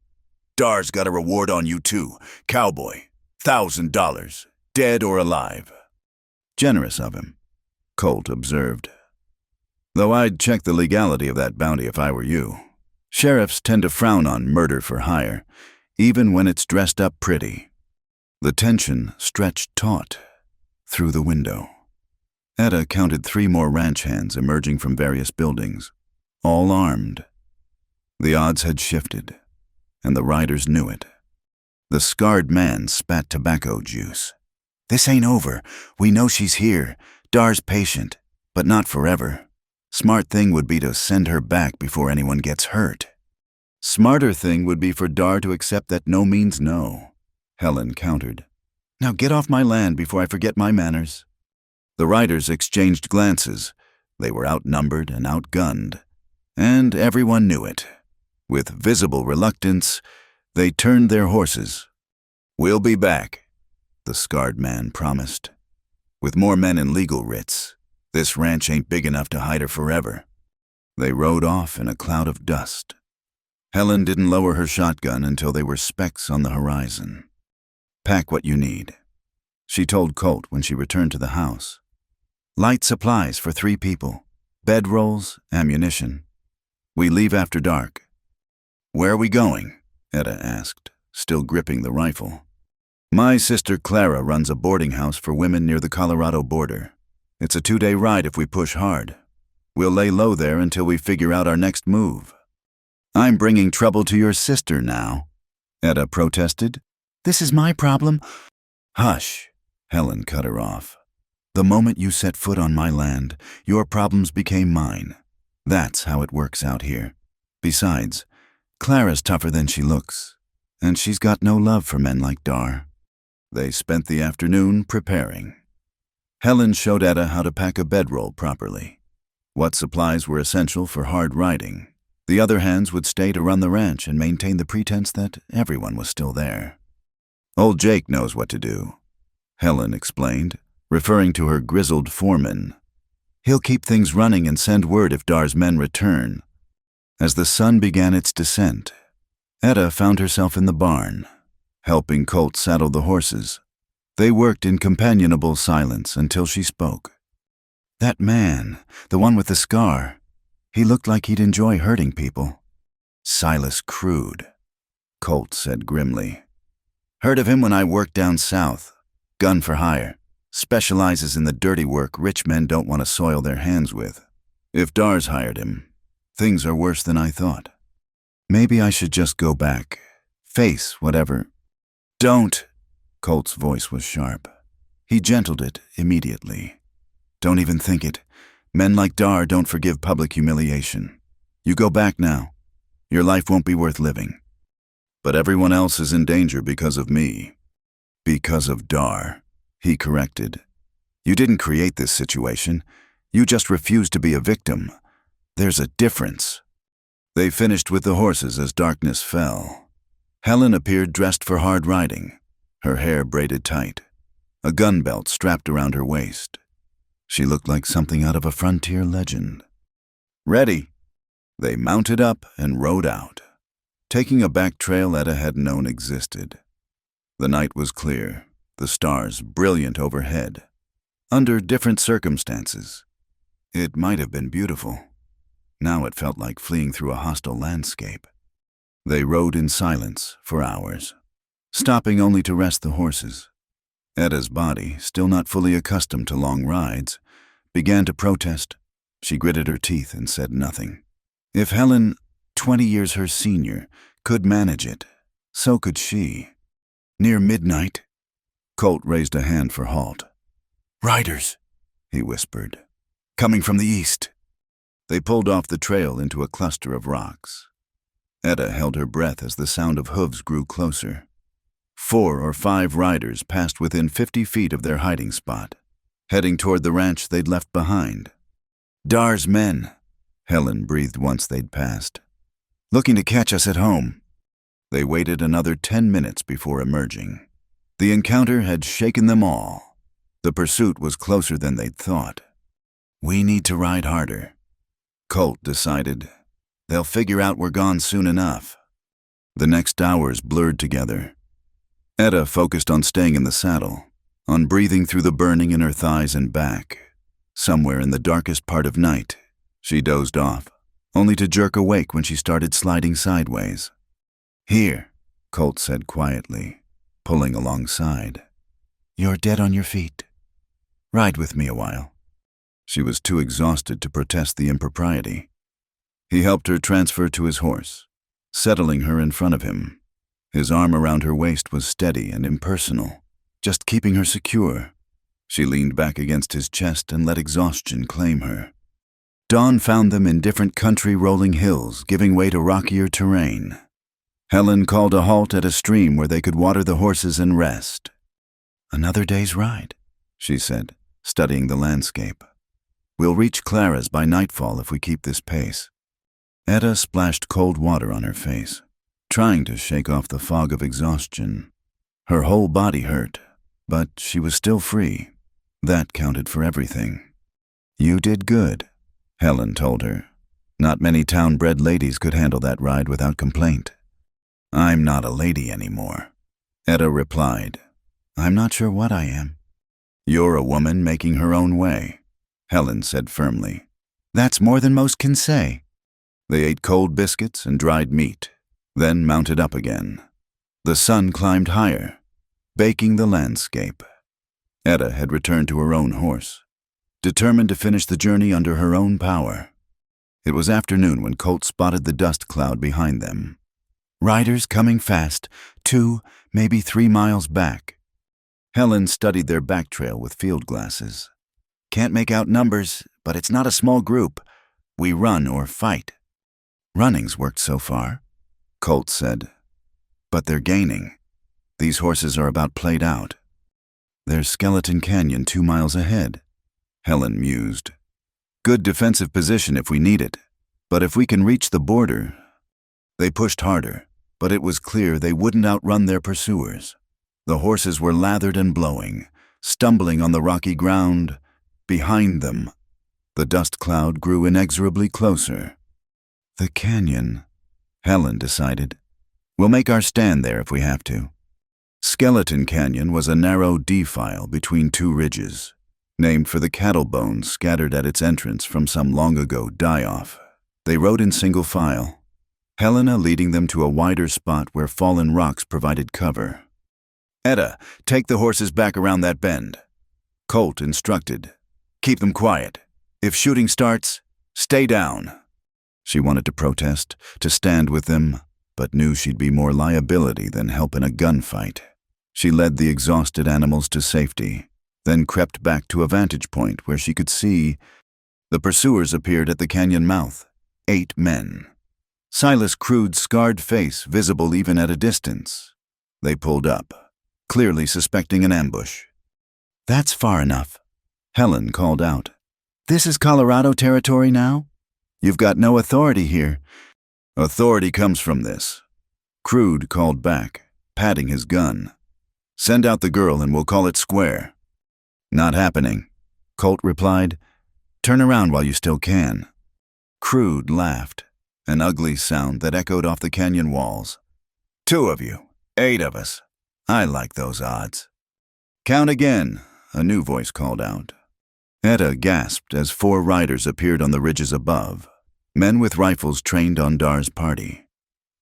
Dar's got a reward on you too, Cowboy. $1,000, dead or alive. Generous of him, Colt observed. Though I'd check the legality of that bounty if I were you. Sheriffs tend to frown on murder for hire, even when it's dressed up pretty. The tension stretched taut through the window. Etta counted 3 more ranch hands emerging from various buildings, all armed. The odds had shifted, and the riders knew it. The scarred man spat tobacco juice. This ain't over. We know she's here. Dar's patient, but not forever. Smart thing would be to send her back before anyone gets hurt. Smarter thing would be for Dar to accept that no means no, Helen countered. Now get off my land before I forget my manners. The riders exchanged glances. They were outnumbered and outgunned, and everyone knew it. With visible reluctance, they turned their horses. We'll be back, the scarred man promised. With more men in legal writs, this ranch ain't big enough to hide her forever. They rode off in a cloud of dust. Helen didn't lower her shotgun until they were specks on the horizon. Pack what you need, she told Colt when she returned to the house. Light supplies for 3 people, bedrolls, ammunition. We leave after dark. Where are we going? Etta asked, still gripping the rifle. My sister Clara runs a boarding house for women near the Colorado border. It's a 2-day ride if we push hard. We'll lay low there until we figure out our next move. I'm bringing trouble to your sister now, Etta protested. This is my problem. Hush, Helen cut her off. The moment you set foot on my land, your problems became mine. That's how it works out here. Besides, Clara's tougher than she looks, and she's got no love for men like Dar. They spent the afternoon preparing. Helen showed Etta how to pack a bedroll properly, what supplies were essential for hard riding. The other hands would stay to run the ranch and maintain the pretense that everyone was still there. Old Jake knows what to do, Helen explained, referring to her grizzled foreman. He'll keep things running and send word if Dar's men return. As the sun began its descent, Etta found herself in the barn, helping Colt saddle the horses. They worked in companionable silence until she spoke. That man, the one with the scar, he looked like he'd enjoy hurting people. Silas Crude, Colt said grimly. Heard of him when I worked down south. Gun for hire. Specializes in the dirty work rich men don't want to soil their hands with. If Dar's hired him, things are worse than I thought. Maybe I should just go back. Face whatever. Don't. Colt's voice was sharp. He gentled it immediately. Don't even think it. Men like Dar don't forgive public humiliation. You go back now. Your life won't be worth living. But everyone else is in danger because of me. Because of Dar, he corrected. You didn't create this situation. You just refused to be a victim. There's a difference. They finished with the horses as darkness fell. Helen appeared dressed for hard riding, her hair braided tight, a gun belt strapped around her waist. She looked like something out of a frontier legend. Ready. They mounted up and rode out, taking a back trail Etta had known existed. The night was clear, the stars brilliant overhead. Under different circumstances, it might have been beautiful. Now it felt like fleeing through a hostile landscape. They rode in silence for hours, stopping only to rest the horses. Etta's body, still not fully accustomed to long rides, began to protest. She gritted her teeth and said nothing. If Helen, 20 years her senior, could manage it, so could she. Near midnight, Colt raised a hand for halt. Riders, he whispered, coming from the east. They pulled off the trail into a cluster of rocks. Etta held her breath as the sound of hooves grew closer. 4 or 5 riders passed within 50 feet of their hiding spot, heading toward the ranch they'd left behind. Dar's men, Helen breathed once they'd passed. Looking to catch us at home. They waited another 10 minutes before emerging. The encounter had shaken them all. The pursuit was closer than they'd thought. We need to ride harder, Colt decided. They'll figure out we're gone soon enough. The next hours blurred together. Etta focused on staying in the saddle, on breathing through the burning in her thighs and back. Somewhere in the darkest part of night, she dozed off, only to jerk awake when she started sliding sideways. Here, Colt said quietly, pulling alongside. You're dead on your feet. Ride with me a while. She was too exhausted to protest the impropriety. He helped her transfer to his horse, settling her in front of him. His arm around her waist was steady and impersonal, just keeping her secure. She leaned back against his chest and let exhaustion claim her. Dawn found them in different country rolling hills, giving way to rockier terrain. Helen called a halt at a stream where they could water the horses and rest. Another day's ride, she said, studying the landscape. We'll reach Clara's by nightfall if we keep this pace. Etta splashed cold water on her face, trying to shake off the fog of exhaustion. Her whole body hurt, but she was still free. That counted for everything. You did good, Helen told her. Not many town-bred ladies could handle that ride without complaint. I'm not a lady anymore, Etta replied. I'm not sure what I am. You're a woman making her own way, Helen said firmly. That's more than most can say. They ate cold biscuits and dried meat, then mounted up again. The sun climbed higher, baking the landscape. Etta had returned to her own horse, determined to finish the journey under her own power. It was afternoon when Colt spotted the dust cloud behind them. Riders coming fast, 2, maybe 3 miles back. Helen studied their back trail with field glasses. Can't make out numbers, but it's not a small group. We run or fight. Running's worked so far, Colt said. But they're gaining. These horses are about played out. There's Skeleton Canyon 2 miles ahead, Helen mused. Good defensive position if we need it, but if we can reach the border. They pushed harder, but it was clear they wouldn't outrun their pursuers. The horses were lathered and blowing, stumbling on the rocky ground behind them. The dust cloud grew inexorably closer. The canyon, Helen decided. We'll make our stand there if we have to. Skeleton Canyon was a narrow defile between 2 ridges, named for the cattle bones scattered at its entrance from some long-ago die-off. They rode in single file, Helena leading them to a wider spot where fallen rocks provided cover. Etta, take the horses back around that bend. Colt instructed. Keep them quiet. If shooting starts, stay down. She wanted to protest, to stand with them, but knew she'd be more liability than help in a gunfight. She led the exhausted animals to safety, then crept back to a vantage point where she could see. The pursuers appeared at the canyon mouth, 8 men. Silas Crude's scarred face visible even at a distance. They pulled up, clearly suspecting an ambush. That's far enough, Helen called out. This is Colorado territory now? You've got no authority here. Authority comes from this. Crude called back, patting his gun. Send out the girl and we'll call it square. Not happening, Colt replied. Turn around while you still can. Crude laughed, an ugly sound that echoed off the canyon walls. 2 of you, 8 of us. I like those odds. Count again, a new voice called out. Etta gasped as 4 riders appeared on the ridges above, men with rifles trained on Dar's party.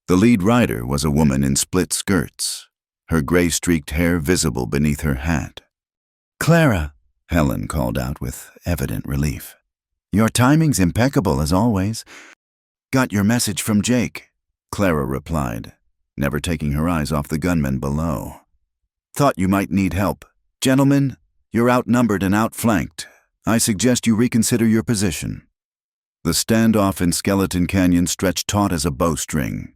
The lead rider was a woman in split skirts, her gray-streaked hair visible beneath her hat. Clara, Helen called out with evident relief. Your timing's impeccable as always. Got your message from Jake, Clara replied, never taking her eyes off the gunmen below. Thought you might need help. Gentlemen, you're outnumbered and outflanked. I suggest you reconsider your position. The standoff in Skeleton Canyon stretched taut as a bowstring.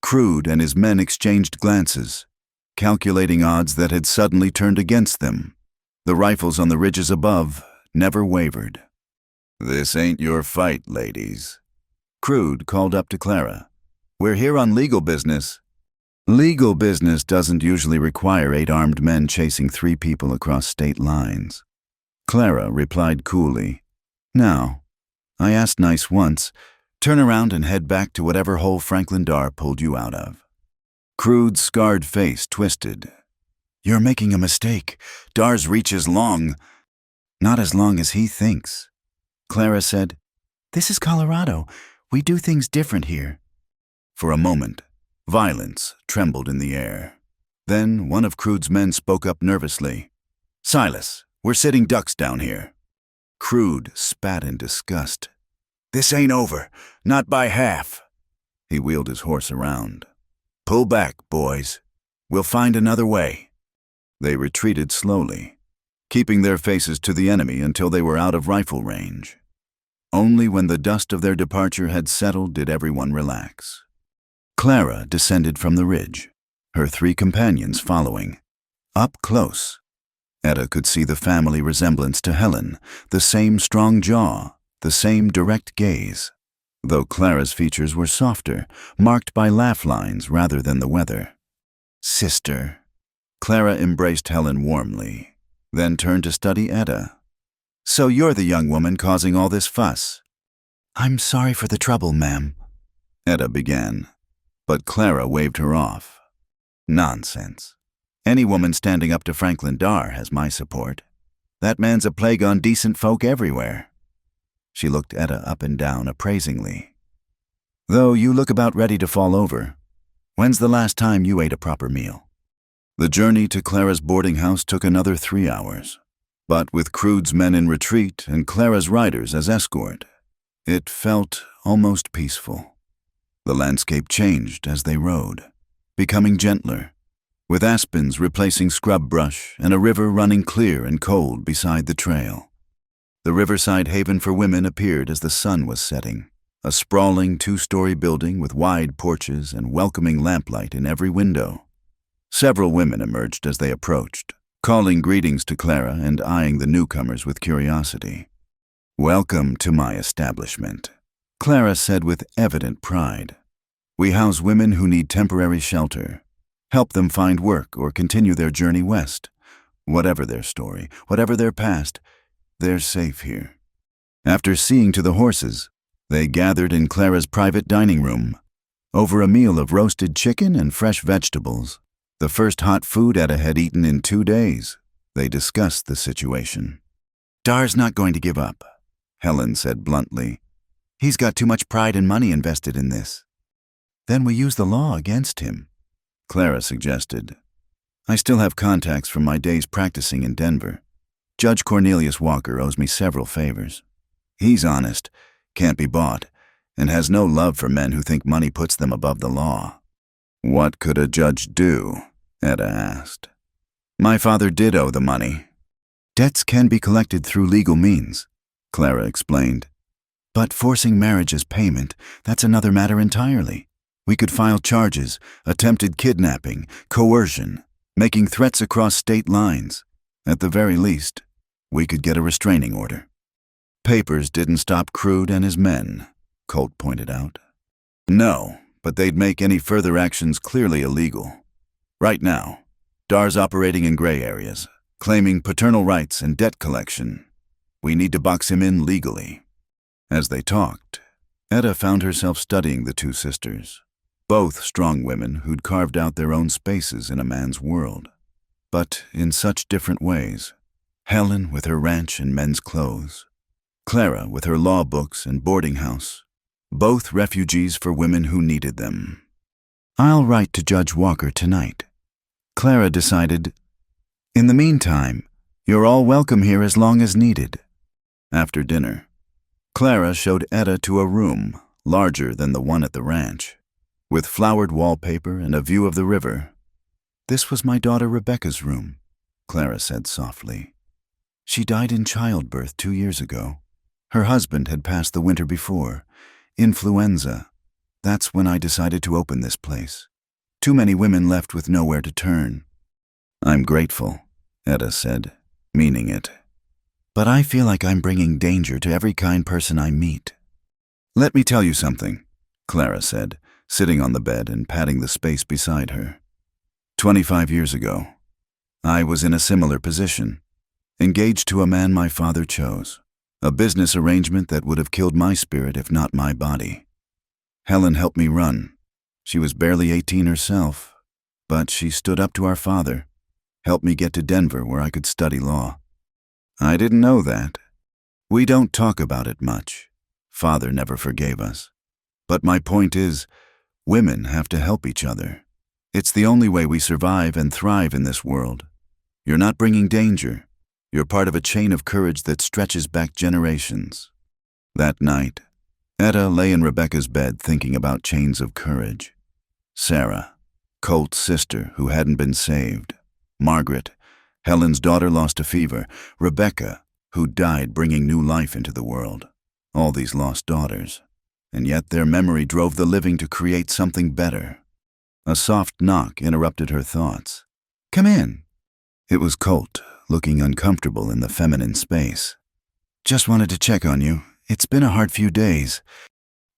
Crude and his men exchanged glances, calculating odds that had suddenly turned against them. The rifles on the ridges above never wavered. This ain't your fight, ladies. Crude called up to Clara. We're here on legal business. Legal business doesn't usually require 8 armed men chasing 3 people across state lines. Clara replied coolly. Now, I asked nice once. Turn around and head back to whatever hole Franklin Dar pulled you out of. Crude's scarred face twisted. You're making a mistake. Dar's reach is long. Not as long as he thinks, Clara said. This is Colorado. We do things different here. For a moment, violence trembled in the air. Then one of Crude's men spoke up nervously. Silas, we're sitting ducks down here. Crude spat in disgust. This ain't over, not by half. He wheeled his horse around. Pull back, boys. We'll find another way. They retreated slowly, keeping their faces to the enemy until they were out of rifle range. Only when the dust of their departure had settled did everyone relax. Clara descended from the ridge, her 3 companions following. Up close, Etta could see the family resemblance to Helen, the same strong jaw, the same direct gaze, though Clara's features were softer, marked by laugh lines rather than the weather. Sister. Clara embraced Helen warmly, then turned to study Etta. So you're the young woman causing all this fuss. I'm sorry for the trouble, ma'am, Etta began, but Clara waved her off. Nonsense. Any woman standing up to Franklin Dar has my support. That man's a plague on decent folk everywhere. She looked Etta up and down appraisingly. Though you look about ready to fall over. When's the last time you ate a proper meal? The journey to Clara's boarding house took another 3 hours, but with Crude's men in retreat and Clara's riders as escort, it felt almost peaceful. The landscape changed as they rode, becoming gentler, with aspens replacing scrub brush and a river running clear and cold beside the trail. The riverside haven for women appeared as the sun was setting, a sprawling 2-story building with wide porches and welcoming lamplight in every window. Several women emerged as they approached, calling greetings to Clara and eyeing the newcomers with curiosity. "Welcome to my establishment," Clara said with evident pride. "We house women who need temporary shelter, help them find work or continue their journey west. Whatever their story, whatever their past, they're safe here." After seeing to the horses, they gathered in Clara's private dining room. Over a meal of roasted chicken and fresh vegetables, the first hot food Etta had eaten in 2 days, they discussed the situation. "Dar's not going to give up," Helen said bluntly. "He's got too much pride and money invested in this." "Then we use the law against him," Clara suggested. "I still have contacts from my days practicing in Denver. Judge Cornelius Walker owes me several favors. He's honest, can't be bought, and has no love for men who think money puts them above the law." "What could a judge do?" Etta asked. "My father did owe the money." "Debts can be collected through legal means," Clara explained. "But forcing marriage as payment, that's another matter entirely. We could file charges, attempted kidnapping, coercion, making threats across state lines. At the very least, we could get a restraining order." "Papers didn't stop Crude and his men," Colt pointed out. "No, but they'd make any further actions clearly illegal. Right now, Dar's operating in gray areas, claiming paternal rights and debt collection. We need to box him in legally." As they talked, Etta found herself studying the two sisters, both strong women who'd carved out their own spaces in a man's world, but in such different ways. Helen with her ranch and men's clothes, Clara with her law books and boarding house, both refugees for women who needed them. "I'll write to Judge Walker tonight," Clara decided. "In the meantime, you're all welcome here as long as needed." After dinner, Clara showed Etta to a room larger than the one at the ranch, with flowered wallpaper and a view of the river. "This was my daughter Rebecca's room," Clara said softly. "She died in childbirth 2 years ago. Her husband had passed the winter before. Influenza. That's when I decided to open this place. Too many women left with nowhere to turn." "I'm grateful," Etta said, meaning it. "But I feel like I'm bringing danger to every kind person I meet." "Let me tell you something," Clara said, sitting on the bed and patting the space beside her. 25 years ago, I was in a similar position, engaged to a man my father chose, a business arrangement that would have killed my spirit if not my body. Helen helped me run. She was barely 18 herself, but she stood up to our father, helped me get to Denver where I could study law. I didn't know that. We don't talk about it much. Father never forgave us. But my point is, women have to help each other. It's the only way we survive and thrive in this world. You're not bringing danger. You're part of a chain of courage that stretches back generations." That night, Etta lay in Rebecca's bed thinking about chains of courage. Sarah, Colt's sister who hadn't been saved. Margaret, Helen's daughter lost to fever. Rebecca, who died bringing new life into the world. All these lost daughters. And yet their memory drove the living to create something better. A soft knock interrupted her thoughts. "Come in." It was Colt, looking uncomfortable in the feminine space. "Just wanted to check on you. It's been a hard few days."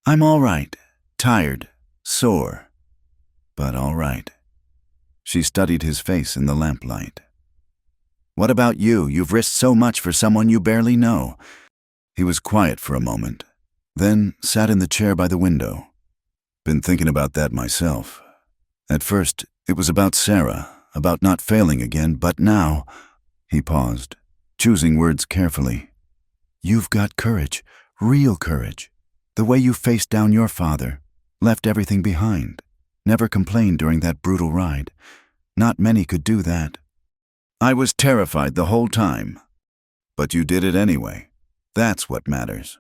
"I'm all right. Tired. Sore. But all right." She studied his face in the lamplight. "What about you? You've risked so much for someone you barely know." He was quiet for a moment, then sat in the chair by the window. "Been thinking about that myself. At first, it was about Sarah, about not failing again, but now—" He paused, choosing words carefully. "You've got courage, real courage. The way you faced down your father, left everything behind, never complained during that brutal ride. Not many could do that." "I was terrified the whole time. But you did it anyway. That's what matters."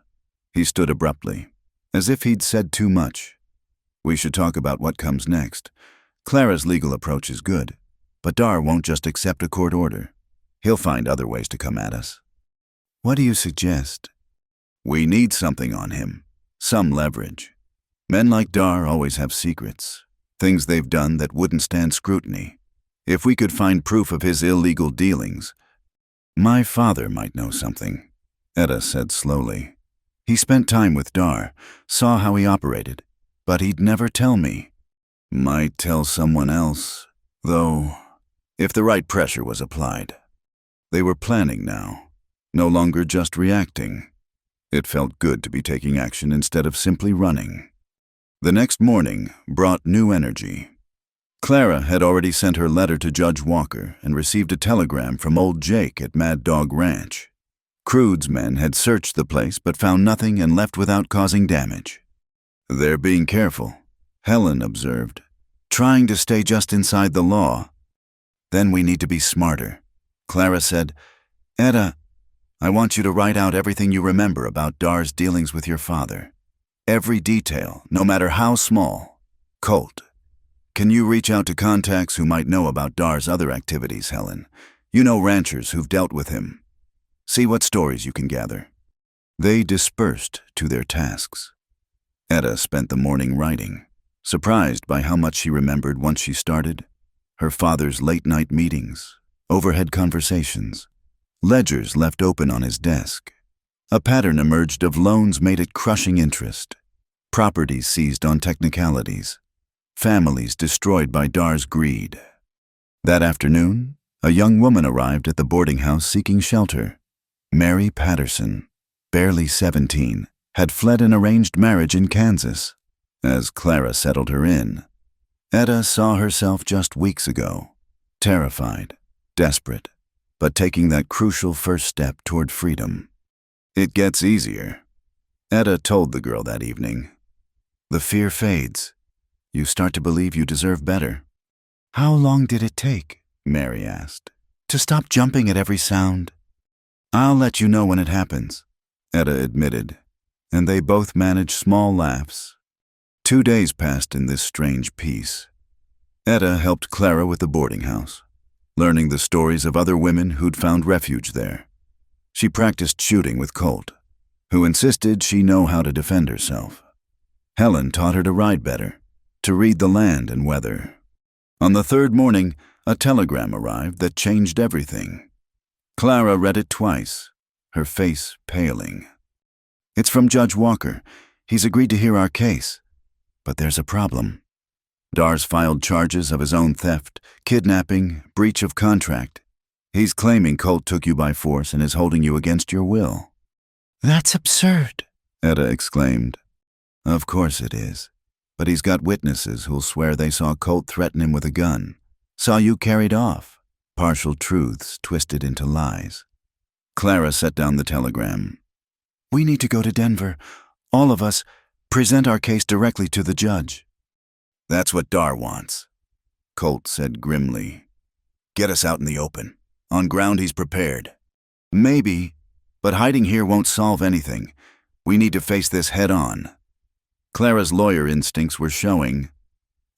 He stood abruptly, as if he'd said too much. "We should talk about what comes next. Clara's legal approach is good, but Dar won't just accept a court order. He'll find other ways to come at us." "What do you suggest?" "We need something on him, some leverage. Men like Dar always have secrets, things they've done that wouldn't stand scrutiny. If we could find proof of his illegal dealings, my father might know something, Etta said slowly. He spent time with Dar, saw how he operated, but he'd never tell me. Might tell someone else, though, if the right pressure was applied. They were planning now, no longer just reacting. It felt good to be taking action instead of simply running. The next morning brought new energy. Clara had already sent her letter to Judge Walker and received a telegram from old Jake at Mad Dog Ranch. Crude's men had searched the place but found nothing and left without causing damage. They're being careful, Helen observed, trying to stay just inside the law. Then we need to be smarter. Clara said, Etta, I want you to write out everything you remember about Dar's dealings with your father. Every detail, no matter how small. Colt. Can you reach out to contacts who might know about Dar's other activities, Helen? You know ranchers who've dealt with him. See what stories you can gather. They dispersed to their tasks. Etta spent the morning writing, surprised by how much she remembered once she started. Her father's late-night meetings, overhead conversations, ledgers left open on his desk. A pattern emerged of loans made at crushing interest, properties seized on technicalities, families destroyed by Dar's greed. That afternoon, a young woman arrived at the boarding house seeking shelter. Mary Patterson, barely 17, had fled an arranged marriage in Kansas. As Clara settled her in, Etta saw herself just weeks ago, terrified, desperate, but taking that crucial first step toward freedom. It gets easier, Etta told the girl that evening. The fear fades. You start to believe you deserve better. How long did it take, Mary asked, to stop jumping at every sound? I'll let you know when it happens, Etta admitted, and they both managed small laughs. 2 days passed in this strange peace. Etta helped Clara with the boarding house, learning the stories of other women who'd found refuge there. She practiced shooting with Colt, who insisted she know how to defend herself. Helen taught her to ride better, to read the land and weather. On the third morning, a telegram arrived that changed everything. Clara read it twice, her face paling. It's from Judge Walker. He's agreed to hear our case. But there's a problem. Dar's filed charges of his own theft, kidnapping, breach of contract. He's claiming Colt took you by force and is holding you against your will. That's absurd, Etta exclaimed. Of course it is. But he's got witnesses who'll swear they saw Colt threaten him with a gun, saw you carried off, partial truths twisted into lies. Clara set down the telegram. We need to go to Denver, all of us, present our case directly to the judge. That's what Dar wants, Colt said grimly. Get us out in the open, on ground he's prepared. Maybe, but hiding here won't solve anything. We need to face this head on. Clara's lawyer instincts were showing.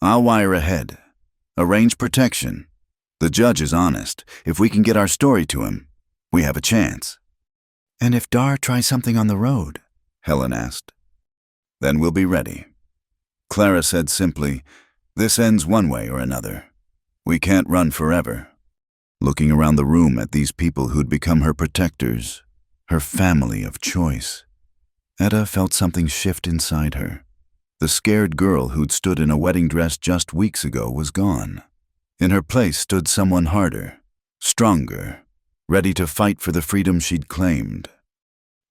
I'll wire ahead. Arrange protection. The judge is honest. If we can get our story to him, we have a chance. And if Dar tries something on the road? Helen asked. Then we'll be ready. Clara said simply, this ends one way or another. We can't run forever. Looking around the room at these people who'd become her protectors, her family of choice, Etta felt something shift inside her. The scared girl who'd stood in a wedding dress just weeks ago was gone. In her place stood someone harder, stronger, ready to fight for the freedom she'd claimed.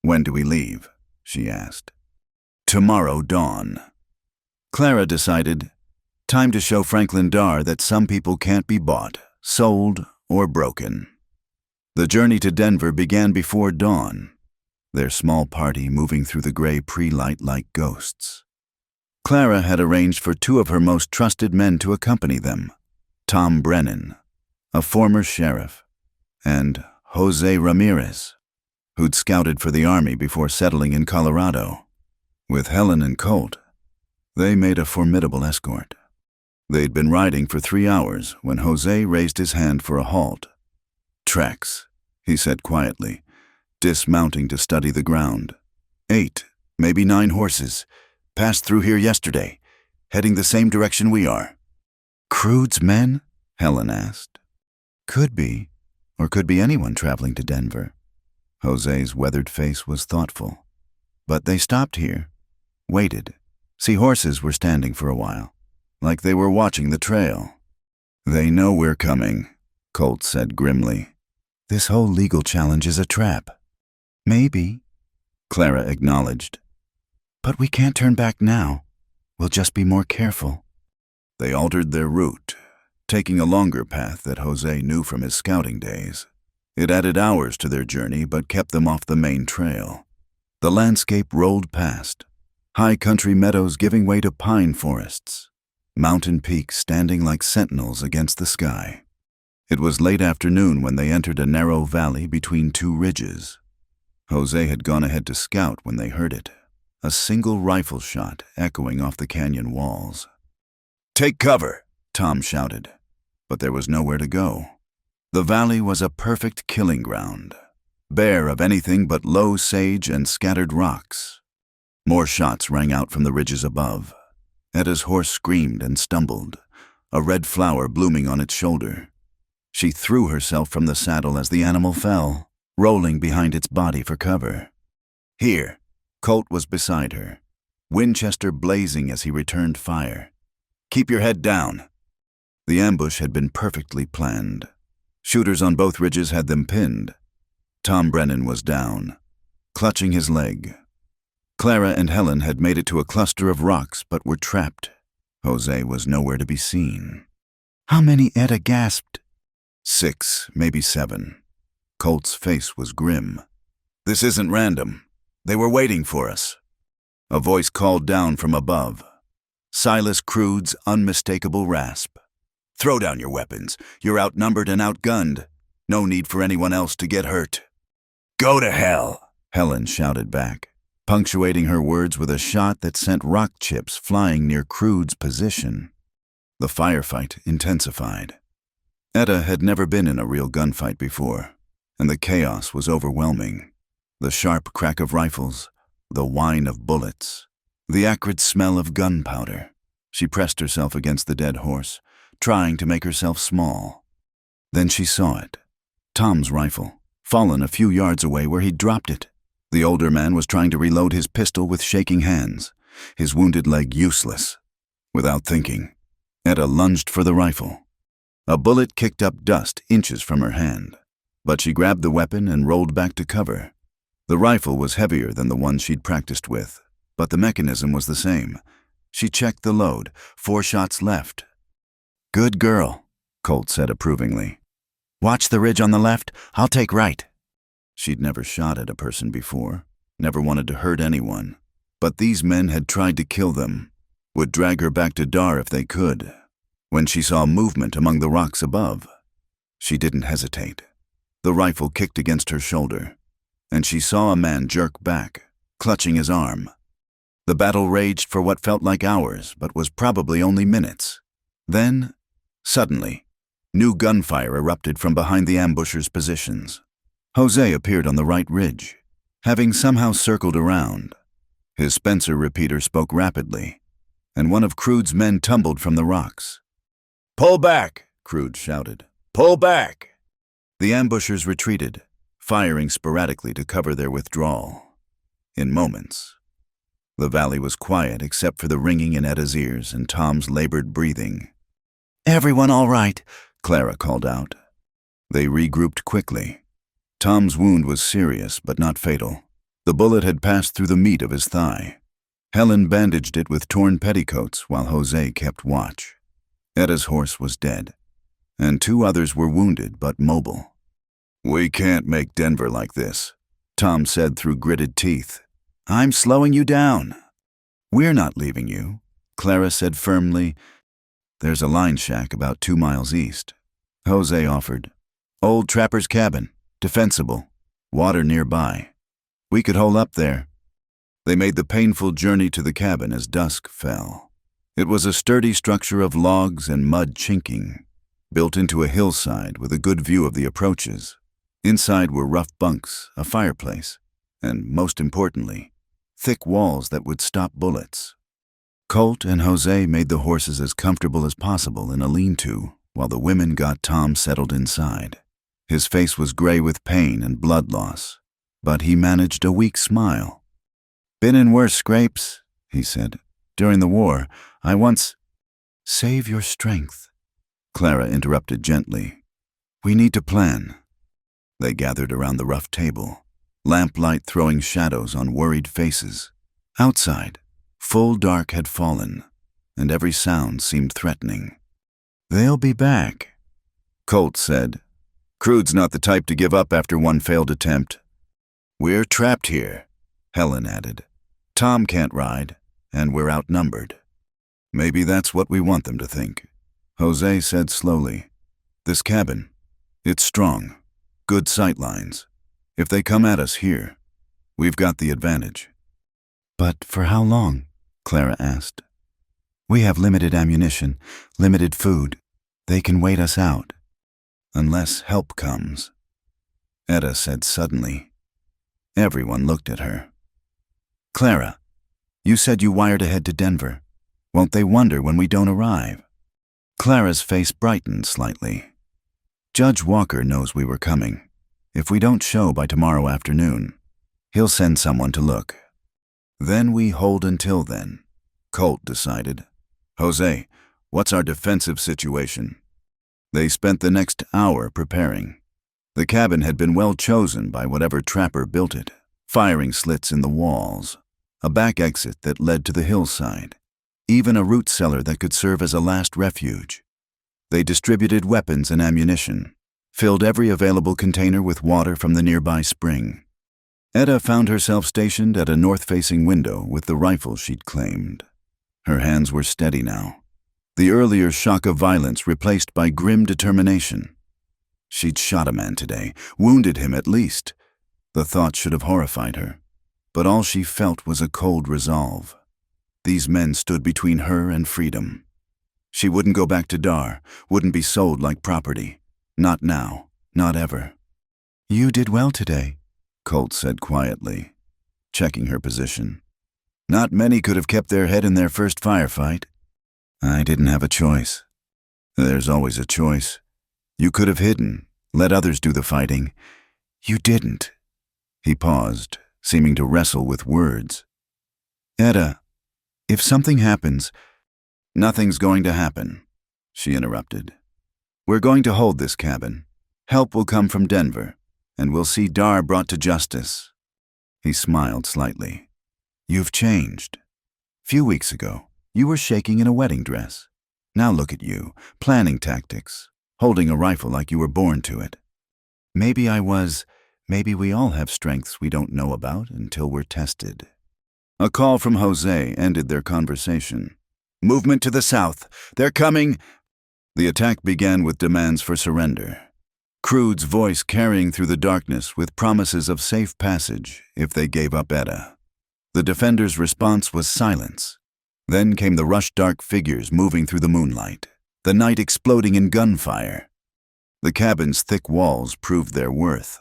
When do we leave? She asked. Tomorrow dawn. Clara decided, time to show Franklin Dar that some people can't be bought, sold, or broken. The journey to Denver began before dawn, their small party moving through the gray pre-light like ghosts. Clara had arranged for 2 of her most trusted men to accompany them, Tom Brennan, a former sheriff, and Jose Ramirez, who'd scouted for the army before settling in Colorado. With Helen and Colt, they made a formidable escort. They'd been riding for 3 hours when Jose raised his hand for a halt. Tracks, he said quietly, dismounting to study the ground. 8, maybe 9 horses, passed through here yesterday, heading the same direction we are. Crude's men? Helen asked. Could be, or could be anyone traveling to Denver. Jose's weathered face was thoughtful. But they stopped here, waited. See, horses were standing for a while, like they were watching the trail. They know we're coming, Colt said grimly. This whole legal challenge is a trap. Maybe, Clara acknowledged. But we can't turn back now. We'll just be more careful. They altered their route, taking a longer path that Jose knew from his scouting days. It added hours to their journey but kept them off the main trail. The landscape rolled past, high country meadows giving way to pine forests, mountain peaks standing like sentinels against the sky. It was late afternoon when they entered a narrow valley between two ridges. Jose had gone ahead to scout when they heard it, a single rifle shot echoing off the canyon walls. "Take cover!" Tom shouted, but there was nowhere to go. The valley was a perfect killing ground, bare of anything but low sage and scattered rocks. More shots rang out from the ridges above. Etta's horse screamed and stumbled, a red flower blooming on its shoulder. She threw herself from the saddle as the animal fell, rolling behind its body for cover. Here, Colt was beside her, Winchester blazing as he returned fire. "Keep your head down." The ambush had been perfectly planned. Shooters on both ridges had them pinned. Tom Brennan was down, clutching his leg. Clara and Helen had made it to a cluster of rocks but were trapped. Jose was nowhere to be seen. "How many?" Etta gasped. 6, maybe 7. Colt's face was grim. "This isn't random. They were waiting for us." A voice called down from above. Silas Crude's unmistakable rasp. "Throw down your weapons. You're outnumbered and outgunned. No need for anyone else to get hurt." "Go to hell," Helen shouted back, punctuating her words with a shot that sent rock chips flying near Crude's position. The firefight intensified. Etta had never been in a real gunfight before, and the chaos was overwhelming. The sharp crack of rifles, the whine of bullets, the acrid smell of gunpowder. She pressed herself against the dead horse, trying to make herself small. Then she saw it. Tom's rifle, fallen a few yards away where he'd dropped it. The older man was trying to reload his pistol with shaking hands, his wounded leg useless. Without thinking, Etta lunged for the rifle. A bullet kicked up dust inches from her hand, but she grabbed the weapon and rolled back to cover. The rifle was heavier than the one she'd practiced with, but the mechanism was the same. She checked the load, 4 shots left. "Good girl," Colt said approvingly. "Watch the ridge on the left, I'll take right." She'd never shot at a person before, never wanted to hurt anyone, but these men had tried to kill them, would drag her back to Dar if they could. When she saw movement among the rocks above, she didn't hesitate. The rifle kicked against her shoulder, and she saw a man jerk back, clutching his arm. The battle raged for what felt like hours, but was probably only minutes. Then, suddenly, new gunfire erupted from behind the ambushers' positions. Jose appeared on the right ridge, having somehow circled around. His Spencer repeater spoke rapidly, and one of Crude's men tumbled from the rocks. "Pull back!" Crude shouted. "Pull back!" The ambushers retreated, firing sporadically to cover their withdrawal. In moments, the valley was quiet except for the ringing in Etta's ears and Tom's labored breathing. "Everyone all right?" Clara called out. They regrouped quickly. Tom's wound was serious but not fatal. The bullet had passed through the meat of his thigh. Helen bandaged it with torn petticoats while Jose kept watch. Etta's horse was dead, and 2 others were wounded but mobile. "We can't make Denver like this," Tom said through gritted teeth. "I'm slowing you down." "We're not leaving you," Clara said firmly. "There's a line shack about 2 miles east," Jose offered. "Old trapper's cabin, defensible, water nearby. We could hole up there." They made the painful journey to the cabin as dusk fell. It was a sturdy structure of logs and mud chinking, built into a hillside with a good view of the approaches. Inside were rough bunks, a fireplace, and, most importantly, thick walls that would stop bullets. Colt and Jose made the horses as comfortable as possible in a lean-to, while the women got Tom settled inside. His face was gray with pain and blood loss, but he managed a weak smile. "Been in worse scrapes," he said. "During the war, I once—" "Save your strength," Clara interrupted gently. "We need to plan." They gathered around the rough table, lamplight throwing shadows on worried faces. Outside, full dark had fallen, and every sound seemed threatening. "They'll be back," Colt said. "Crude's not the type to give up after one failed attempt." "We're trapped here," Helen added. "Tom can't ride, and we're outnumbered." "Maybe that's what we want them to think," Jose said slowly. "This cabin, it's strong, good sight lines. If they come at us here, we've got the advantage." "But for how long?" Clara asked. "We have limited ammunition, limited food. They can wait us out." "Unless help comes," Etta said suddenly. Everyone looked at her. "Clara, you said you wired ahead to Denver. Won't they wonder when we don't arrive?" Clara's face brightened slightly. "Judge Walker knows we were coming. If we don't show by tomorrow afternoon, he'll send someone to look. Then we hold until then," Colt decided. "Jose, what's our defensive situation?" They spent the next hour preparing. The cabin had been well chosen by whatever trapper built it, firing slits in the walls, a back exit that led to the hillside, even a root cellar that could serve as a last refuge. They distributed weapons and ammunition, filled every available container with water from the nearby spring. Etta found herself stationed at a north-facing window with the rifle she'd claimed. Her hands were steady now, the earlier shock of violence replaced by grim determination. She'd shot a man today, wounded him at least. The thought should have horrified her, but all she felt was a cold resolve. These men stood between her and freedom. She wouldn't go back to Dar, wouldn't be sold like property. Not now, not ever. "You did well today," Colt said quietly, checking her position. "Not many could have kept their head in their first firefight." "I didn't have a choice." "There's always a choice. You could have hidden, let others do the fighting. You didn't." He paused, seeming to wrestle with words. "Etta, if something happens—" "Nothing's going to happen," she interrupted. "We're going to hold this cabin. Help will come from Denver, and we'll see Dar brought to justice." He smiled slightly. "You've changed. Few weeks ago, you were shaking in a wedding dress. Now look at you, planning tactics, holding a rifle like you were born to it. Maybe I was, maybe we all have strengths we don't know about until we're tested." A call from Jose ended their conversation. "Movement to the south. They're coming." The attack began with demands for surrender. Crude's voice carrying through the darkness with promises of safe passage if they gave up Etta. The defenders' response was silence. Then came the rushed dark figures moving through the moonlight, the night exploding in gunfire. The cabin's thick walls proved their worth.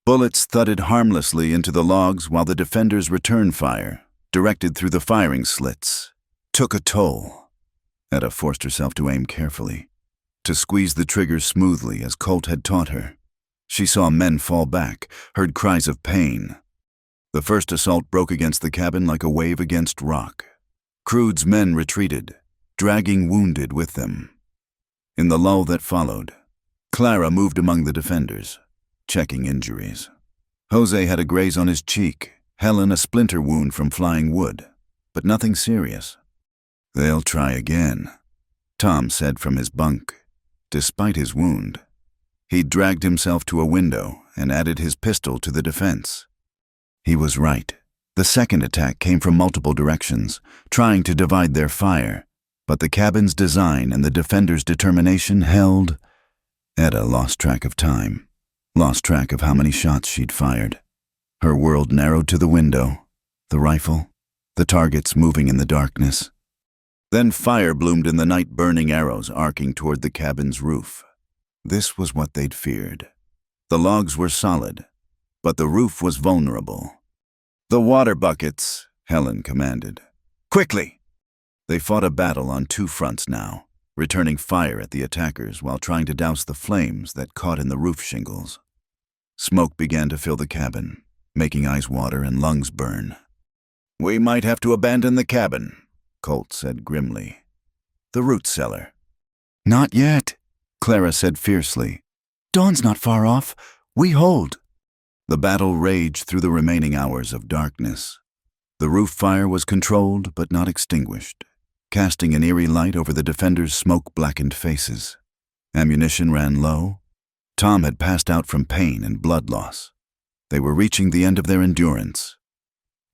Bullets thudded harmlessly into the logs while the defenders' return fire, directed through the firing slits, took a toll. Etta forced herself to aim carefully, to squeeze the trigger smoothly as Colt had taught her. She saw men fall back, heard cries of pain. The first assault broke against the cabin like a wave against rock. Crude's men retreated, dragging wounded with them. In the lull that followed, Clara moved among the defenders, checking injuries. Jose had a graze on his cheek, Helen a splinter wound from flying wood, but nothing serious. "They'll try again," Tom said from his bunk. Despite his wound, he'd dragged himself to a window and added his pistol to the defense. He was right. The second attack came from multiple directions, trying to divide their fire, but the cabin's design and the defenders' determination held. Etta lost track of time, lost track of how many shots she'd fired. Her world narrowed to the window, the rifle, the targets moving in the darkness. Then fire bloomed in the night, burning arrows arcing toward the cabin's roof. This was what they'd feared. The logs were solid, but the roof was vulnerable. "The water buckets," Helen commanded. "Quickly!" They fought a battle on two fronts now, returning fire at the attackers while trying to douse the flames that caught in the roof shingles. Smoke began to fill the cabin, making eyes water and lungs burn. "We might have to abandon the cabin," Colt said grimly. "The root cellar." "Not yet," Clara said fiercely. "Dawn's not far off. We hold." The battle raged through the remaining hours of darkness. The roof fire was controlled but not extinguished, casting an eerie light over the defenders' smoke-blackened faces. Ammunition ran low. Tom had passed out from pain and blood loss. They were reaching the end of their endurance.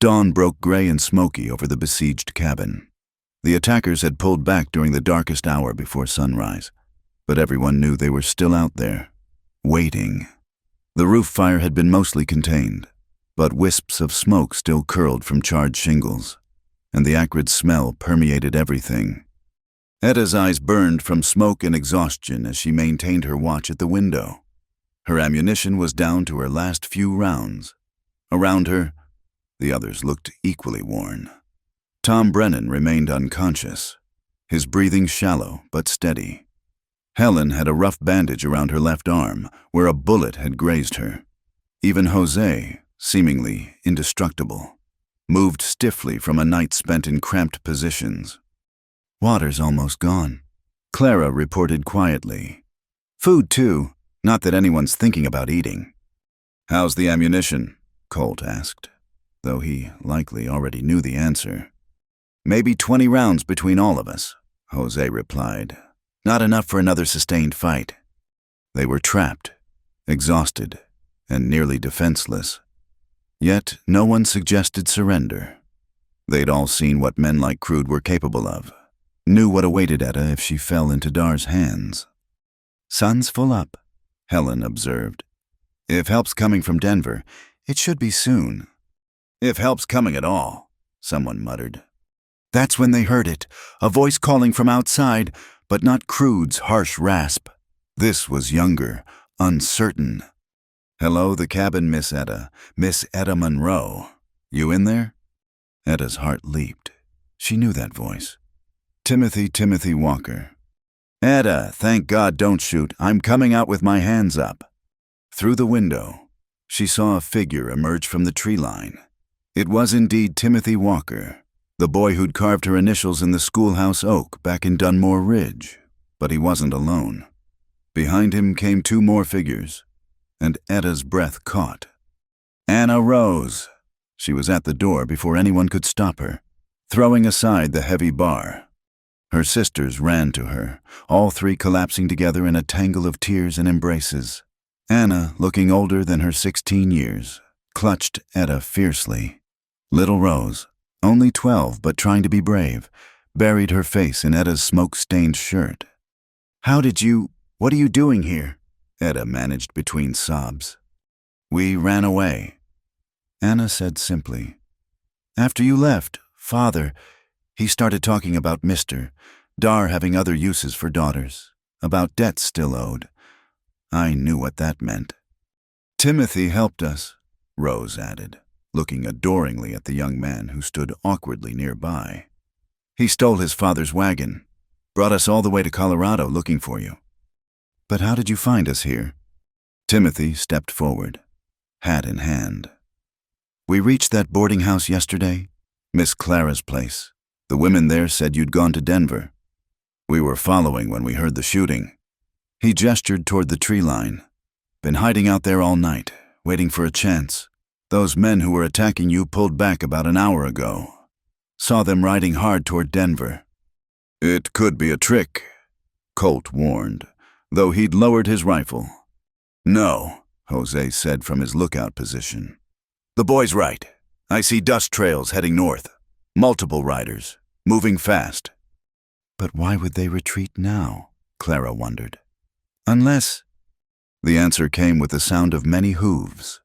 Dawn broke gray and smoky over the besieged cabin. The attackers had pulled back during the darkest hour before sunrise, but everyone knew they were still out there, waiting. The roof fire had been mostly contained, but wisps of smoke still curled from charred shingles, and the acrid smell permeated everything. Etta's eyes burned from smoke and exhaustion as she maintained her watch at the window. Her ammunition was down to her last few rounds. Around her, the others looked equally worn. Tom Brennan remained unconscious, his breathing shallow but steady. Helen had a rough bandage around her left arm, where a bullet had grazed her. Even Jose, seemingly indestructible, moved stiffly from a night spent in cramped positions. "Water's almost gone," Clara reported quietly. "Food, too, not that anyone's thinking about eating." "How's the ammunition?" Colt asked, though he likely already knew the answer. "Maybe 20 rounds between all of us," Jose replied. "Not enough for another sustained fight." They were trapped, exhausted, and nearly defenseless. Yet no one suggested surrender. They'd all seen what men like Crude were capable of, knew what awaited Etta if she fell into Dar's hands. "Sun's full up," Helen observed. "If help's coming from Denver, it should be soon." "If help's coming at all," someone muttered. That's when they heard it, a voice calling from outside, but not Crude's harsh rasp. This was younger, uncertain. "Hello, the cabin, Miss Etta. Miss Etta Monroe. You in there?" Etta's heart leaped. She knew that voice. Timothy Walker. "Etta, thank God, don't shoot. I'm coming out with my hands up." Through the window, she saw a figure emerge from the tree line. It was indeed Timothy Walker, the boy who'd carved her initials in the schoolhouse oak back in Dunmore Ridge. But he wasn't alone. Behind him came 2 more figures, and Etta's breath caught. Anna Rose. She was at the door before anyone could stop her, throwing aside the heavy bar. Her sisters ran to her, all 3 collapsing together in a tangle of tears and embraces. Anna, looking older than her 16 years, clutched Etta fiercely. Little Rose, only 12 but trying to be brave, buried her face in Etta's smoke-stained shirt. "What are you doing here?" Etta managed between sobs. "We ran away," Anna said simply. "After you left, Father, he started talking about Dar having other uses for daughters, about debts still owed. I knew what that meant." "Timothy helped us," Rose added, looking adoringly at the young man who stood awkwardly nearby. "He stole his father's wagon, brought us all the way to Colorado looking for you." "But how did you find us here?" Timothy stepped forward, hat in hand. "We reached that boarding house yesterday, Miss Clara's place. The women there said you'd gone to Denver. We were following when we heard the shooting." He gestured toward the tree line. "Been hiding out there all night, waiting for a chance. Those men who were attacking you pulled back about an hour ago. Saw them riding hard toward Denver." "It could be a trick," Colt warned, though he'd lowered his rifle. "No," Jose said from his lookout position. "The boy's right. I see dust trails heading north. Multiple riders, moving fast." "But why would they retreat now?" Clara wondered. "Unless—" The answer came with the sound of many hooves.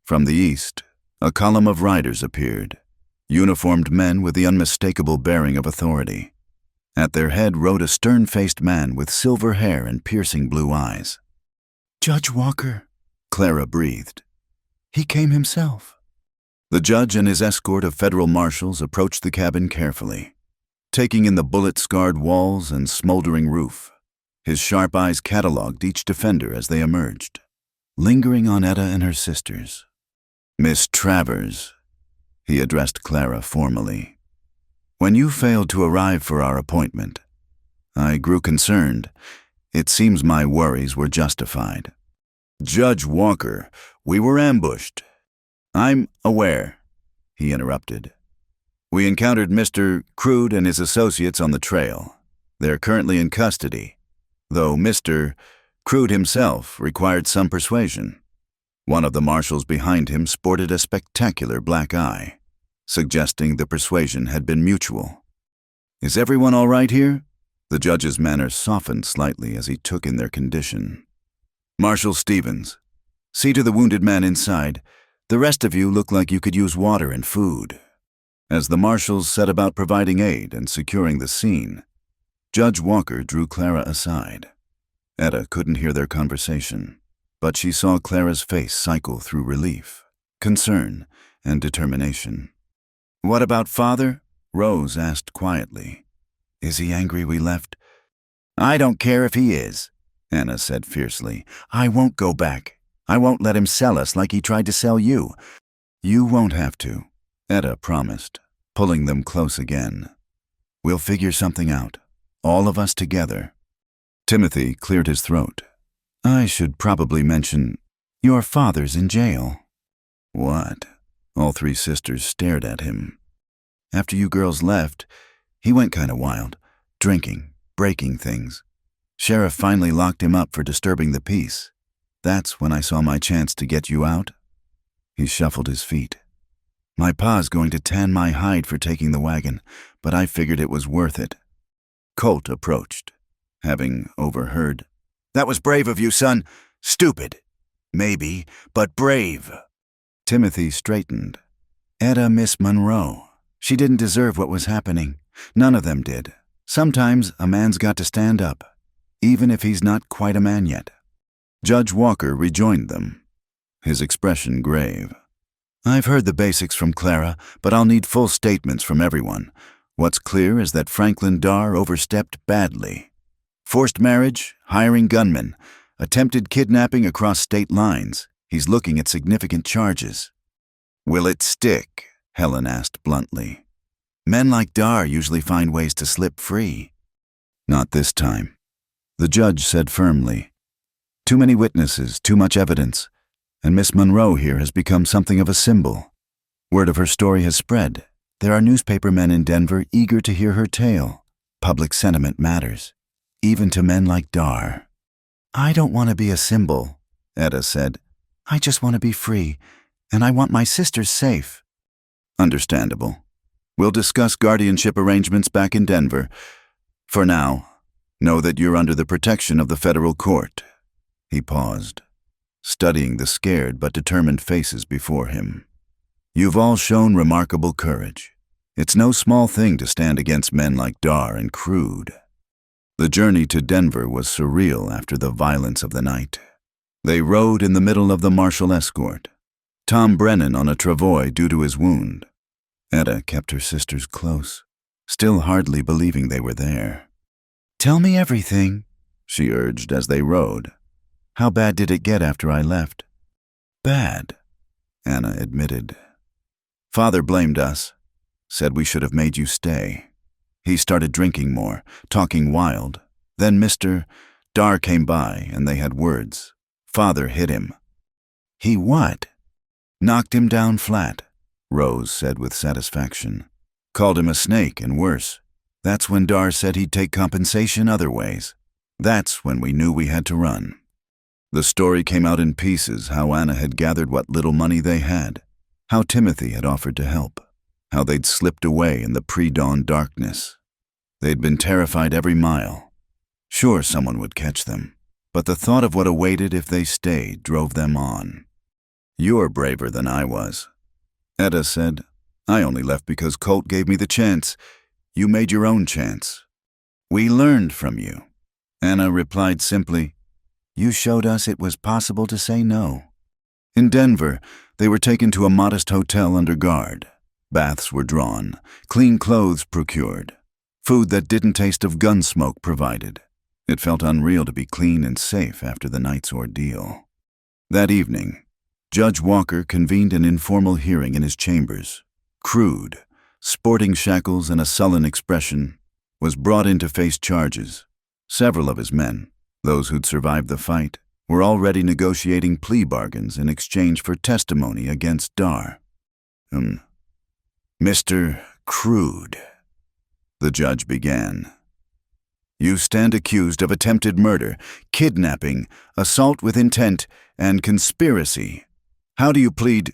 From the east, a column of riders appeared, uniformed men with the unmistakable bearing of authority. At their head rode a stern-faced man with silver hair and piercing blue eyes. "Judge Walker," Clara breathed. "He came himself." The judge and his escort of federal marshals approached the cabin carefully. taking in the bullet-scarred walls and smoldering roof. His sharp eyes catalogued each defender as they emerged, lingering on Etta and her sisters. "Miss Travers," he addressed Clara formally. "When you failed to arrive for our appointment, I grew concerned. It seems my worries were justified." "Judge Walker, we were ambushed." "I'm aware," he interrupted. "We encountered Mr. Crude and his associates on the trail. They're currently in custody, though Mr. Crude himself required some persuasion." One of the marshals behind him sported a spectacular black eye, suggesting the persuasion had been mutual. "Is everyone all right here?" The judge's manner softened slightly as he took in their condition. "Marshal Stevens, see to the wounded man inside. The rest of you look like you could use water and food." As the marshals set about providing aid and securing the scene, Judge Walker drew Clara aside. Etta couldn't hear their conversation, but she saw Clara's face cycle through relief, concern, and determination. "What about Father?" Rose asked quietly. "Is he angry we left?" "I don't care if he is," Anna said fiercely. "I won't go back. I won't let him sell us like he tried to sell you." "You won't have to," Etta promised, pulling them close again. "We'll figure something out, all of us together." Timothy cleared his throat. "I should probably mention, your father's in jail." "What?" All three sisters stared at him. "After you girls left, he went kind of wild, drinking, breaking things. Sheriff finally locked him up for disturbing the peace. That's when I saw my chance to get you out." He shuffled his feet. "My pa's going to tan my hide for taking the wagon, but I figured it was worth it." Colt approached, having overheard. "That was brave of you, son. Stupid. Maybe, but brave." Timothy straightened. "Etta, Miss Monroe. She didn't deserve what was happening. None of them did. Sometimes a man's got to stand up, even if he's not quite a man yet." Judge Walker rejoined them, his expression grave. "I've heard the basics from Clara, but I'll need full statements from everyone. What's clear is that Franklin Darr overstepped badly. Forced marriage, hiring gunmen, attempted kidnapping across state lines. He's looking at significant charges." "Will it stick?" Helen asked bluntly. "Men like Darr usually find ways to slip free." "Not this time," the judge said firmly. "Too many witnesses, too much evidence, and Miss Monroe here has become something of a symbol. Word of her story has spread. There are newspaper men in Denver eager to hear her tale. Public sentiment matters, even to men like Darr." "I don't want to be a symbol," Etta said. "I just want to be free, and I want my sisters safe." "Understandable. We'll discuss guardianship arrangements back in Denver. For now, know that you're under the protection of the federal court." He paused, studying the scared but determined faces before him. "You've all shown remarkable courage. It's no small thing to stand against men like Darr and Crude." The journey to Denver was surreal after the violence of the night. They rode in the middle of the marshal escort, Tom Brennan on a travois due to his wound. Etta kept her sisters close, still hardly believing they were there. "Tell me everything," she urged as they rode. "How bad did it get after I left?" "Bad," Anna admitted. "Father blamed us, said we should have made you stay. He started drinking more, talking wild. Then Mr. Darr came by and they had words. Father hit him." "He what?" "Knocked him down flat," Rose said with satisfaction. "Called him a snake and worse. That's when Darr said he'd take compensation other ways. That's when we knew we had to run." The story came out in pieces, how Anna had gathered what little money they had, how Timothy had offered to help, how they'd slipped away in the pre-dawn darkness. They'd been terrified every mile. Sure, someone would catch them, but the thought of what awaited if they stayed drove them on. "You're braver than I was," Etta said. "I only left because Colt gave me the chance. You made your own chance." "We learned from you," Anna replied simply. "You showed us it was possible to say no." In Denver, they were taken to a modest hotel under guard. Baths were drawn, clean clothes procured. Food that didn't taste of gun smoke provided. It felt unreal to be clean and safe after the night's ordeal. That evening, Judge Walker convened an informal hearing in his chambers. Crude, sporting shackles and a sullen expression, was brought in to face charges. Several of his men, those who'd survived the fight, were already negotiating plea bargains in exchange for testimony against Dar. Mr. Crude, the judge began. You stand accused of attempted murder, kidnapping, assault with intent, and conspiracy. How do you plead?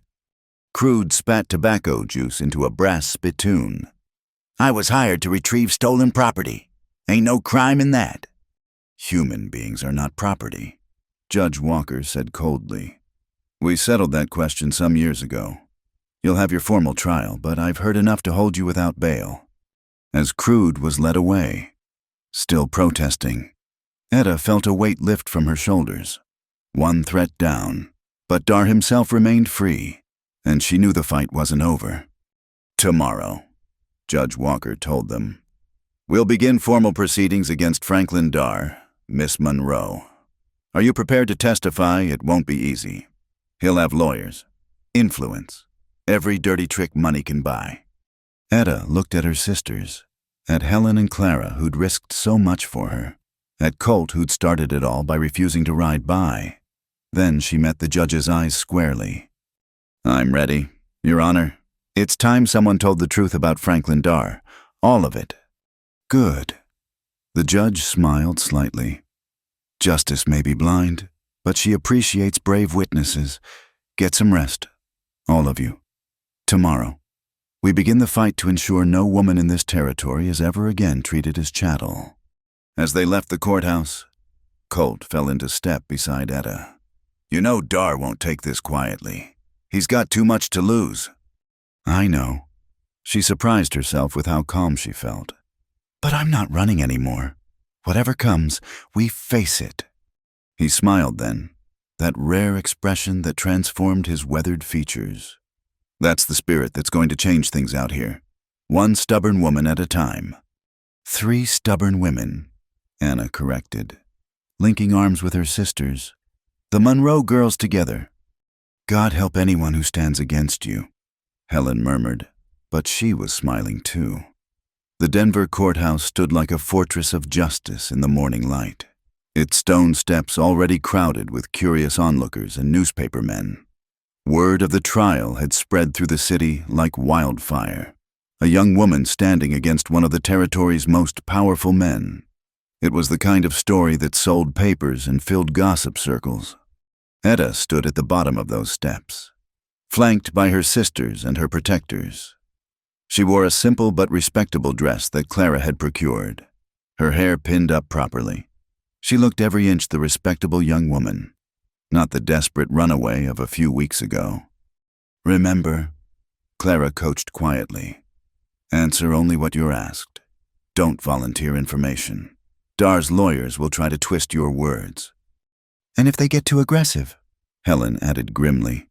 Crude spat tobacco juice into a brass spittoon. I was hired to retrieve stolen property. Ain't no crime in that. Human beings are not property, Judge Walker said coldly. We settled that question some years ago. You'll have your formal trial, but I've heard enough to hold you without bail. As Crude was led away, still protesting, Etta felt a weight lift from her shoulders. One threat down, but Dar himself remained free, and she knew the fight wasn't over. Tomorrow, Judge Walker told them, we'll begin formal proceedings against Franklin Dar, Miss Monroe. Are you prepared to testify? It won't be easy. He'll have lawyers, influence, every dirty trick money can buy. Etta looked at her sisters, at Helen and Clara, who'd risked so much for her, at Colt, who'd started it all by refusing to ride by. Then she met the judge's eyes squarely. I'm ready, Your Honor. It's time someone told the truth about Franklin Dar. All of it. Good. The judge smiled slightly. Justice may be blind, but she appreciates brave witnesses. Get some rest. All of you. Tomorrow, we begin the fight to ensure no woman in this territory is ever again treated as chattel. As they left the courthouse, Colt fell into step beside Etta. You know Dar won't take this quietly. He's got too much to lose. I know. She surprised herself with how calm she felt. But I'm not running anymore. Whatever comes, we face it. He smiled then, that rare expression that transformed his weathered features. That's the spirit that's going to change things out here. One stubborn woman at a time. 3 stubborn women, Anna corrected, linking arms with her sisters. The Monroe girls together. God help anyone who stands against you, Helen murmured, but she was smiling too. The Denver courthouse stood like a fortress of justice in the morning light, its stone steps already crowded with curious onlookers and newspaper men. Word of the trial had spread through the city like wildfire. A young woman standing against one of the territory's most powerful men. It was the kind of story that sold papers and filled gossip circles. Etta stood at the bottom of those steps, flanked by her sisters and her protectors. She wore a simple but respectable dress that Clara had procured, her hair pinned up properly. She looked every inch the respectable young woman, not the desperate runaway of a few weeks ago. Remember, Clara coached quietly. Answer only what you're asked. Don't volunteer information. Dar's lawyers will try to twist your words. And if they get too aggressive, Helen added grimly,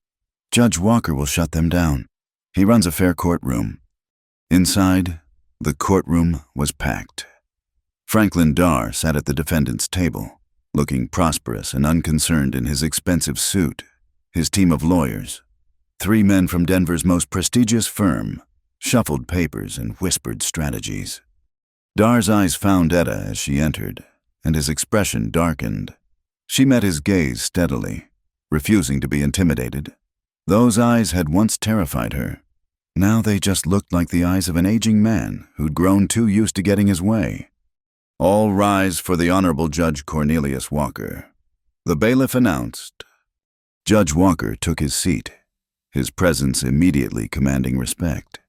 Judge Walker will shut them down. He runs a fair courtroom. Inside, the courtroom was packed. Franklin Dar sat at the defendant's table, looking prosperous and unconcerned in his expensive suit. His team of lawyers, 3 men from Denver's most prestigious firm, shuffled papers and whispered strategies. Dar's eyes found Etta as she entered, and his expression darkened. She met his gaze steadily, refusing to be intimidated. Those eyes had once terrified her. Now they just looked like the eyes of an aging man who'd grown too used to getting his way. All rise for the Honorable Judge Cornelius Walker, the bailiff announced. Judge Walker took his seat, his presence immediately commanding respect.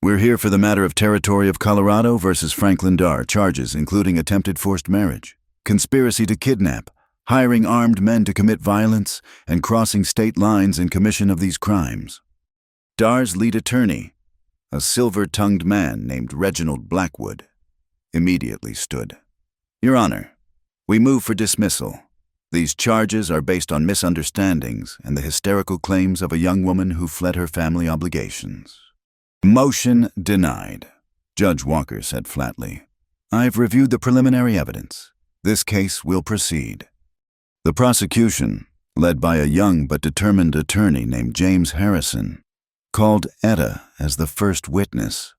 We're here for the matter of Territory of Colorado versus Franklin Dar, charges including attempted forced marriage, conspiracy to kidnap, hiring armed men to commit violence, and crossing state lines in commission of these crimes. Dar's lead attorney, a silver-tongued man named Reginald Blackwood, immediately stood. Your Honor, we move for dismissal. These charges are based on misunderstandings and the hysterical claims of a young woman who fled her family obligations. Motion denied. Judge Walker said flatly. "I've reviewed the preliminary evidence. This case will proceed." The prosecution, led by a young but determined attorney named James Harrison, called Etta as the first witness.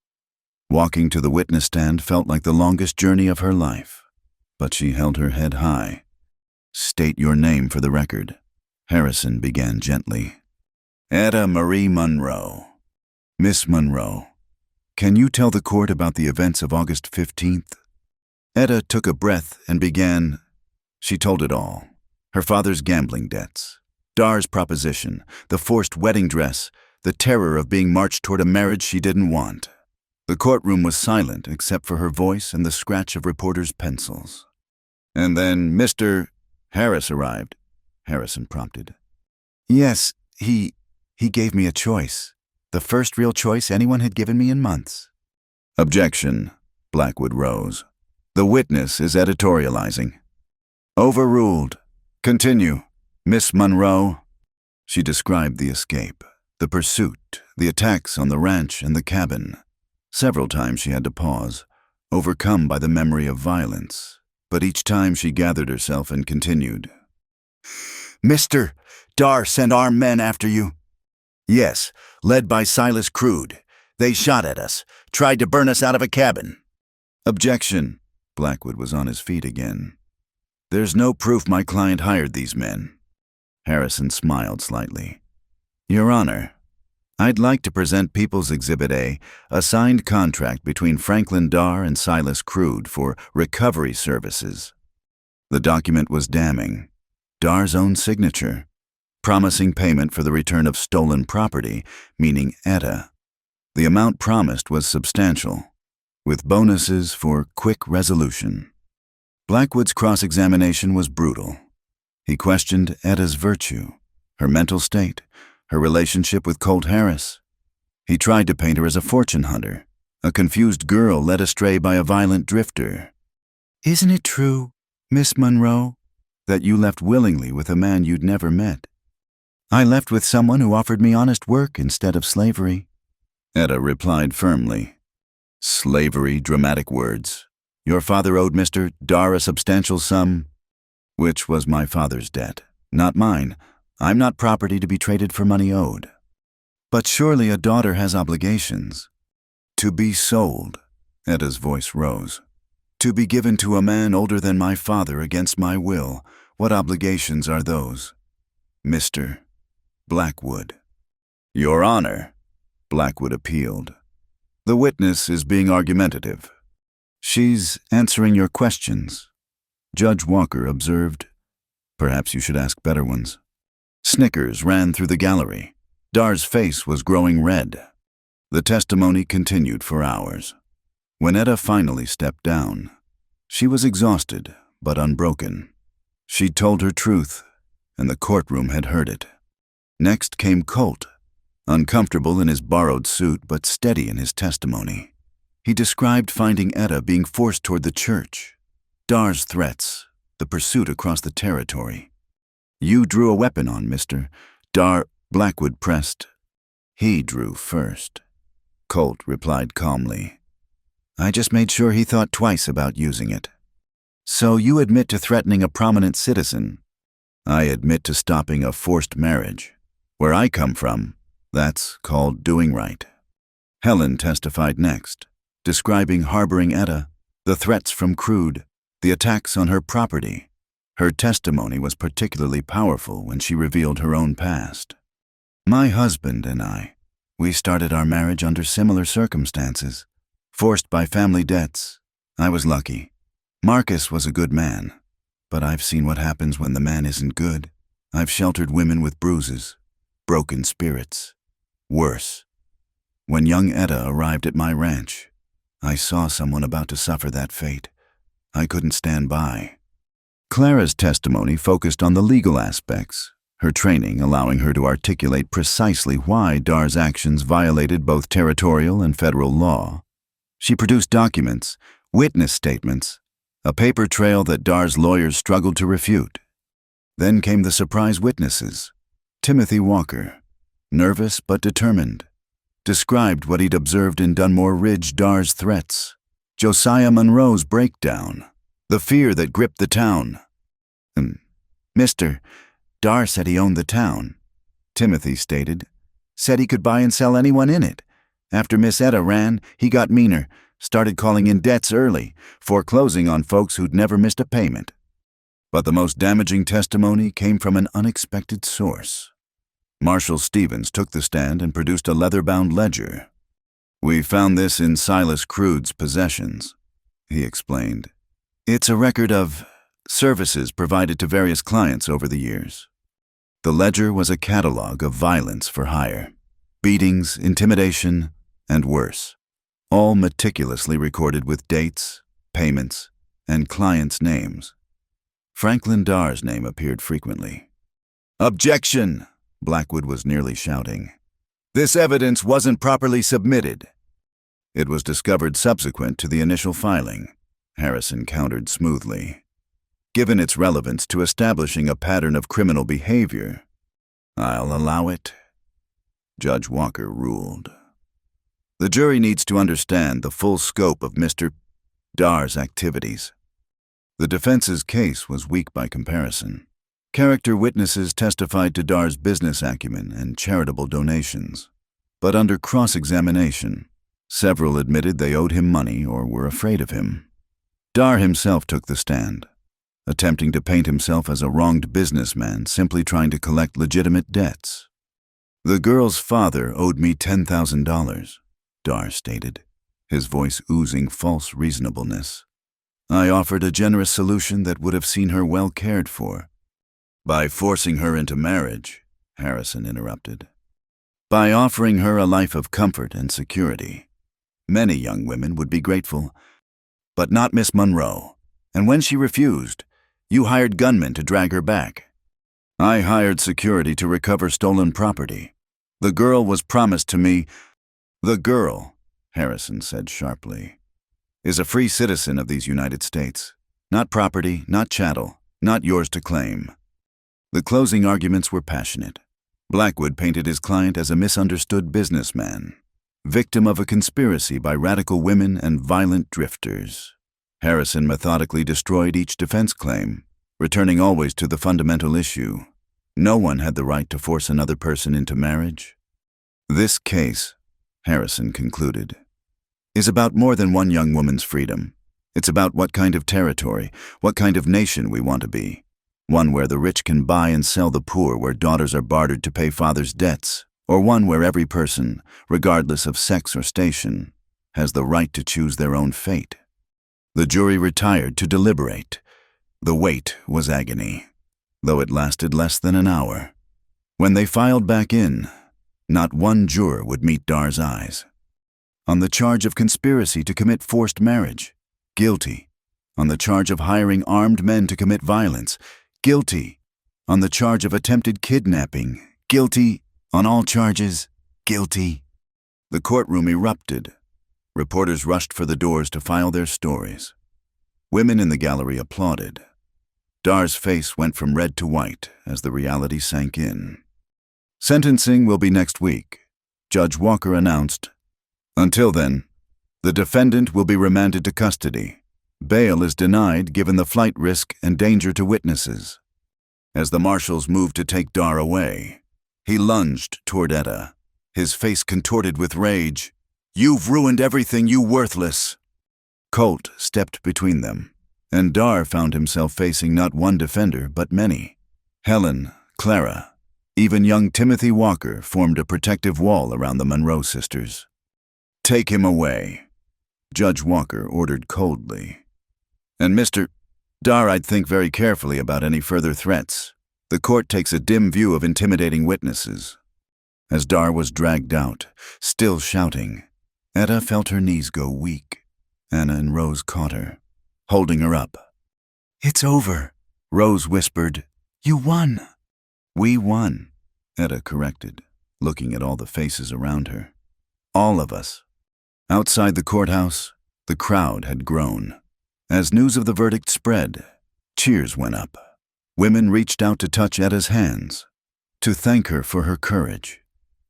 Walking to the witness stand felt like the longest journey of her life, but she held her head high. "State your name for the record," Harrison began gently. "Etta Marie Monroe." "Miss Monroe, can you tell the court about the events of August 15th? Etta took a breath and began. She told it all. Her father's gambling debts, Dar's proposition, the forced wedding dress, the terror of being marched toward a marriage she didn't want. The courtroom was silent except for her voice and the scratch of reporters' pencils. "And then Mr. Harris arrived," Harrison prompted. "Yes, he gave me a choice. The first real choice anyone had given me in months." "Objection," Blackwood rose. "The witness is editorializing." "Overruled. Continue, Miss Monroe." She described the escape, the pursuit, the attacks on the ranch and the cabin. Several times she had to pause, overcome by the memory of violence, but each time she gathered herself and continued. "Mr. Dar sent armed men after you?" "Yes, led by Silas Crude. They shot at us, tried to burn us out of a cabin." "Objection." Blackwood was on his feet again. "There's no proof my client hired these men." Harrison smiled slightly. "Your Honor, I'd like to present People's Exhibit A, a signed contract between Franklin Dar and Silas Crude for recovery services." The document was damning. Dar's own signature, promising payment for the return of stolen property, meaning Etta. The amount promised was substantial, with bonuses for quick resolution. Blackwood's cross-examination was brutal. He questioned Etta's virtue, her mental state, her relationship with Colt Harris. He tried to paint her as a fortune hunter, a confused girl led astray by a violent drifter. "Isn't it true, Miss Monroe, that you left willingly with a man you'd never met?" "I left with someone who offered me honest work instead of slavery," Etta replied firmly. "Slavery, dramatic words. Your father owed Mr. Dar a substantial sum." "Which was my father's debt, not mine. I'm not property to be traded for money owed." "But surely a daughter has obligations." "To be sold," Etta's voice rose. "To be given to a man older than my father against my will. What obligations are those?" "Mr. Blackwood." "Your Honor," Blackwood appealed. "The witness is being argumentative." "She's answering your questions," Judge Walker observed. "Perhaps you should ask better ones." Snickers ran through the gallery. Dar's face was growing red. The testimony continued for hours. When Etta finally stepped down, she was exhausted but unbroken. She'd told her truth, and the courtroom had heard it. Next came Colt, uncomfortable in his borrowed suit but steady in his testimony. He described finding Etta being forced toward the church, Dar's threats, the pursuit across the territory. "You drew a weapon on Mr. Dar," Blackwood pressed. "He drew first," Colt replied calmly. "I just made sure he thought twice about using it." "So you admit to threatening a prominent citizen?" "I admit to stopping a forced marriage. Where I come from, that's called doing right." Helen testified next, describing harboring Etta, the threats from Crude, the attacks on her property. Her testimony was particularly powerful when she revealed her own past. "My husband and we started our marriage under similar circumstances, forced by family debts. I was lucky. Marcus was a good man, but I've seen what happens when the man isn't good. I've sheltered women with bruises, broken spirits. Worse. When young Etta arrived at my ranch, I saw someone about to suffer that fate. I couldn't stand by." Clara's testimony focused on the legal aspects, her training allowing her to articulate precisely why Dar's actions violated both territorial and federal law. She produced documents, witness statements, a paper trail that Dar's lawyers struggled to refute. Then came the surprise witnesses. Timothy Walker, nervous but determined. described what he'd observed in Dunmore Ridge, Dar's threats, Josiah Monroe's breakdown, the fear that gripped the town. Mr. Dar said he owned the town, Timothy stated. Said he could buy and sell anyone in it. After Miss Etta ran, he got meaner, started calling in debts early, foreclosing on folks who'd never missed a payment. But the most damaging testimony came from an unexpected source. Marshal Stevens took the stand and produced a leather-bound ledger. We found this in Silas Crude's possessions, he explained. It's a record of services provided to various clients over the years. The ledger was a catalog of violence for hire, beatings, intimidation, and worse, all meticulously recorded with dates, payments, and clients' names. Franklin Dar's name appeared frequently. "Objection!" Blackwood was nearly shouting. "This evidence wasn't properly submitted." "It was discovered subsequent to the initial filing," Harrison countered smoothly. "Given its relevance to establishing a pattern of criminal behavior, I'll allow it," Judge Walker ruled. "The jury needs to understand the full scope of Mr. Dar's activities." The defense's case was weak by comparison. Character witnesses testified to Dar's business acumen and charitable donations. But under cross-examination, several admitted they owed him money or were afraid of him. Dar himself took the stand, attempting to paint himself as a wronged businessman simply trying to collect legitimate debts. "The girl's father owed me $10,000, Dar stated, his voice oozing false reasonableness. "I offered a generous solution that would have seen her well cared for." "By forcing her into marriage," Harrison interrupted. "By offering her a life of comfort and security. Many young women would be grateful, but not Miss Monroe. And when she refused, you hired gunmen to drag her back. I hired security to recover stolen property. The girl was promised to me." "The girl," Harrison said sharply, "is a free citizen of these United States. Not property, not chattel, not yours to claim." The closing arguments were passionate. Blackwood painted his client as a misunderstood businessman, victim of a conspiracy by radical women and violent drifters. Harrison methodically destroyed each defense claim, returning always to the fundamental issue. No one had the right to force another person into marriage. "This case," Harrison concluded, "is about more than one young woman's freedom. It's about what kind of territory, what kind of nation we want to be. One where the rich can buy and sell the poor, where daughters are bartered to pay fathers' debts, or one where every person, regardless of sex or station, has the right to choose their own fate." The jury retired to deliberate. The wait was agony, though it lasted less than an hour. When they filed back in, not one juror would meet Dar's eyes. On the charge of conspiracy to commit forced marriage, guilty. On the charge of hiring armed men to commit violence, guilty. On the charge of attempted kidnapping, guilty. On all charges, guilty. The courtroom erupted. Reporters rushed for the doors to file their stories. Women in the gallery applauded. Dar's face went from red to white as the reality sank in. "Sentencing will be next week," Judge Walker announced. "Until then, the defendant will be remanded to custody. Bail is denied given the flight risk and danger to witnesses." As the marshals moved to take Dar away, he lunged toward Etta, his face contorted with rage. "You've ruined everything, you worthless!" Colt stepped between them, and Dar found himself facing not one defender but many. Helen, Clara, even young Timothy Walker formed a protective wall around the Monroe sisters. "Take him away," Judge Walker ordered coldly. "And Mr. Dar, I'd think very carefully about any further threats. The court takes a dim view of intimidating witnesses." As Dar was dragged out, still shouting, Etta felt her knees go weak. Anna and Rose caught her, holding her up. "It's over," Rose whispered. "You won." "We won," Etta corrected, looking at all the faces around her. "All of us." Outside the courthouse, the crowd had grown. As news of the verdict spread, cheers went up. Women reached out to touch Etta's hands, to thank her for her courage.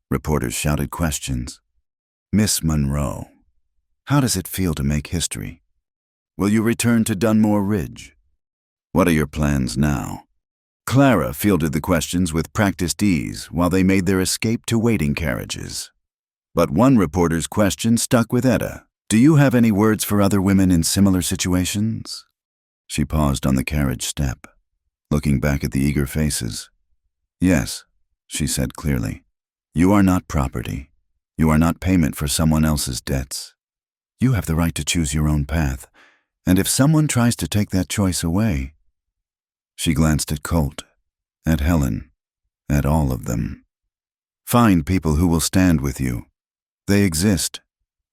Reporters shouted questions. Miss Monroe, how does it feel to make history? Will you return to Dunmore Ridge? What are your plans now? Clara fielded the questions with practiced ease while they made their escape to waiting carriages. But one reporter's question stuck with Etta. Do you have any words for other women in similar situations? She paused on the carriage step, looking back at the eager faces. Yes, she said clearly. You are not property. You are not payment for someone else's debts. You have the right to choose your own path, and if someone tries to take that choice away... She glanced at Colt, at Helen, at all of them. Find people who will stand with you. They exist,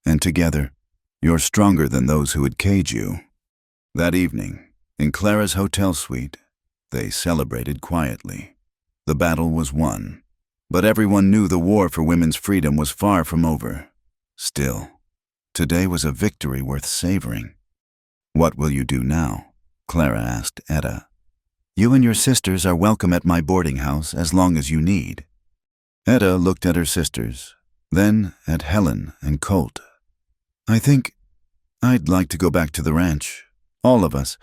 and together, you're stronger than those who would cage you. That evening, in Clara's hotel suite, they celebrated quietly. The battle was won, but everyone knew the war for women's freedom was far from over. Still, today was a victory worth savoring. What will you do now? Clara asked Etta. You and your sisters are welcome at my boarding house as long as you need. Etta looked at her sisters, then at Helen and Colt. I think I'd like to go back to the ranch. All of us,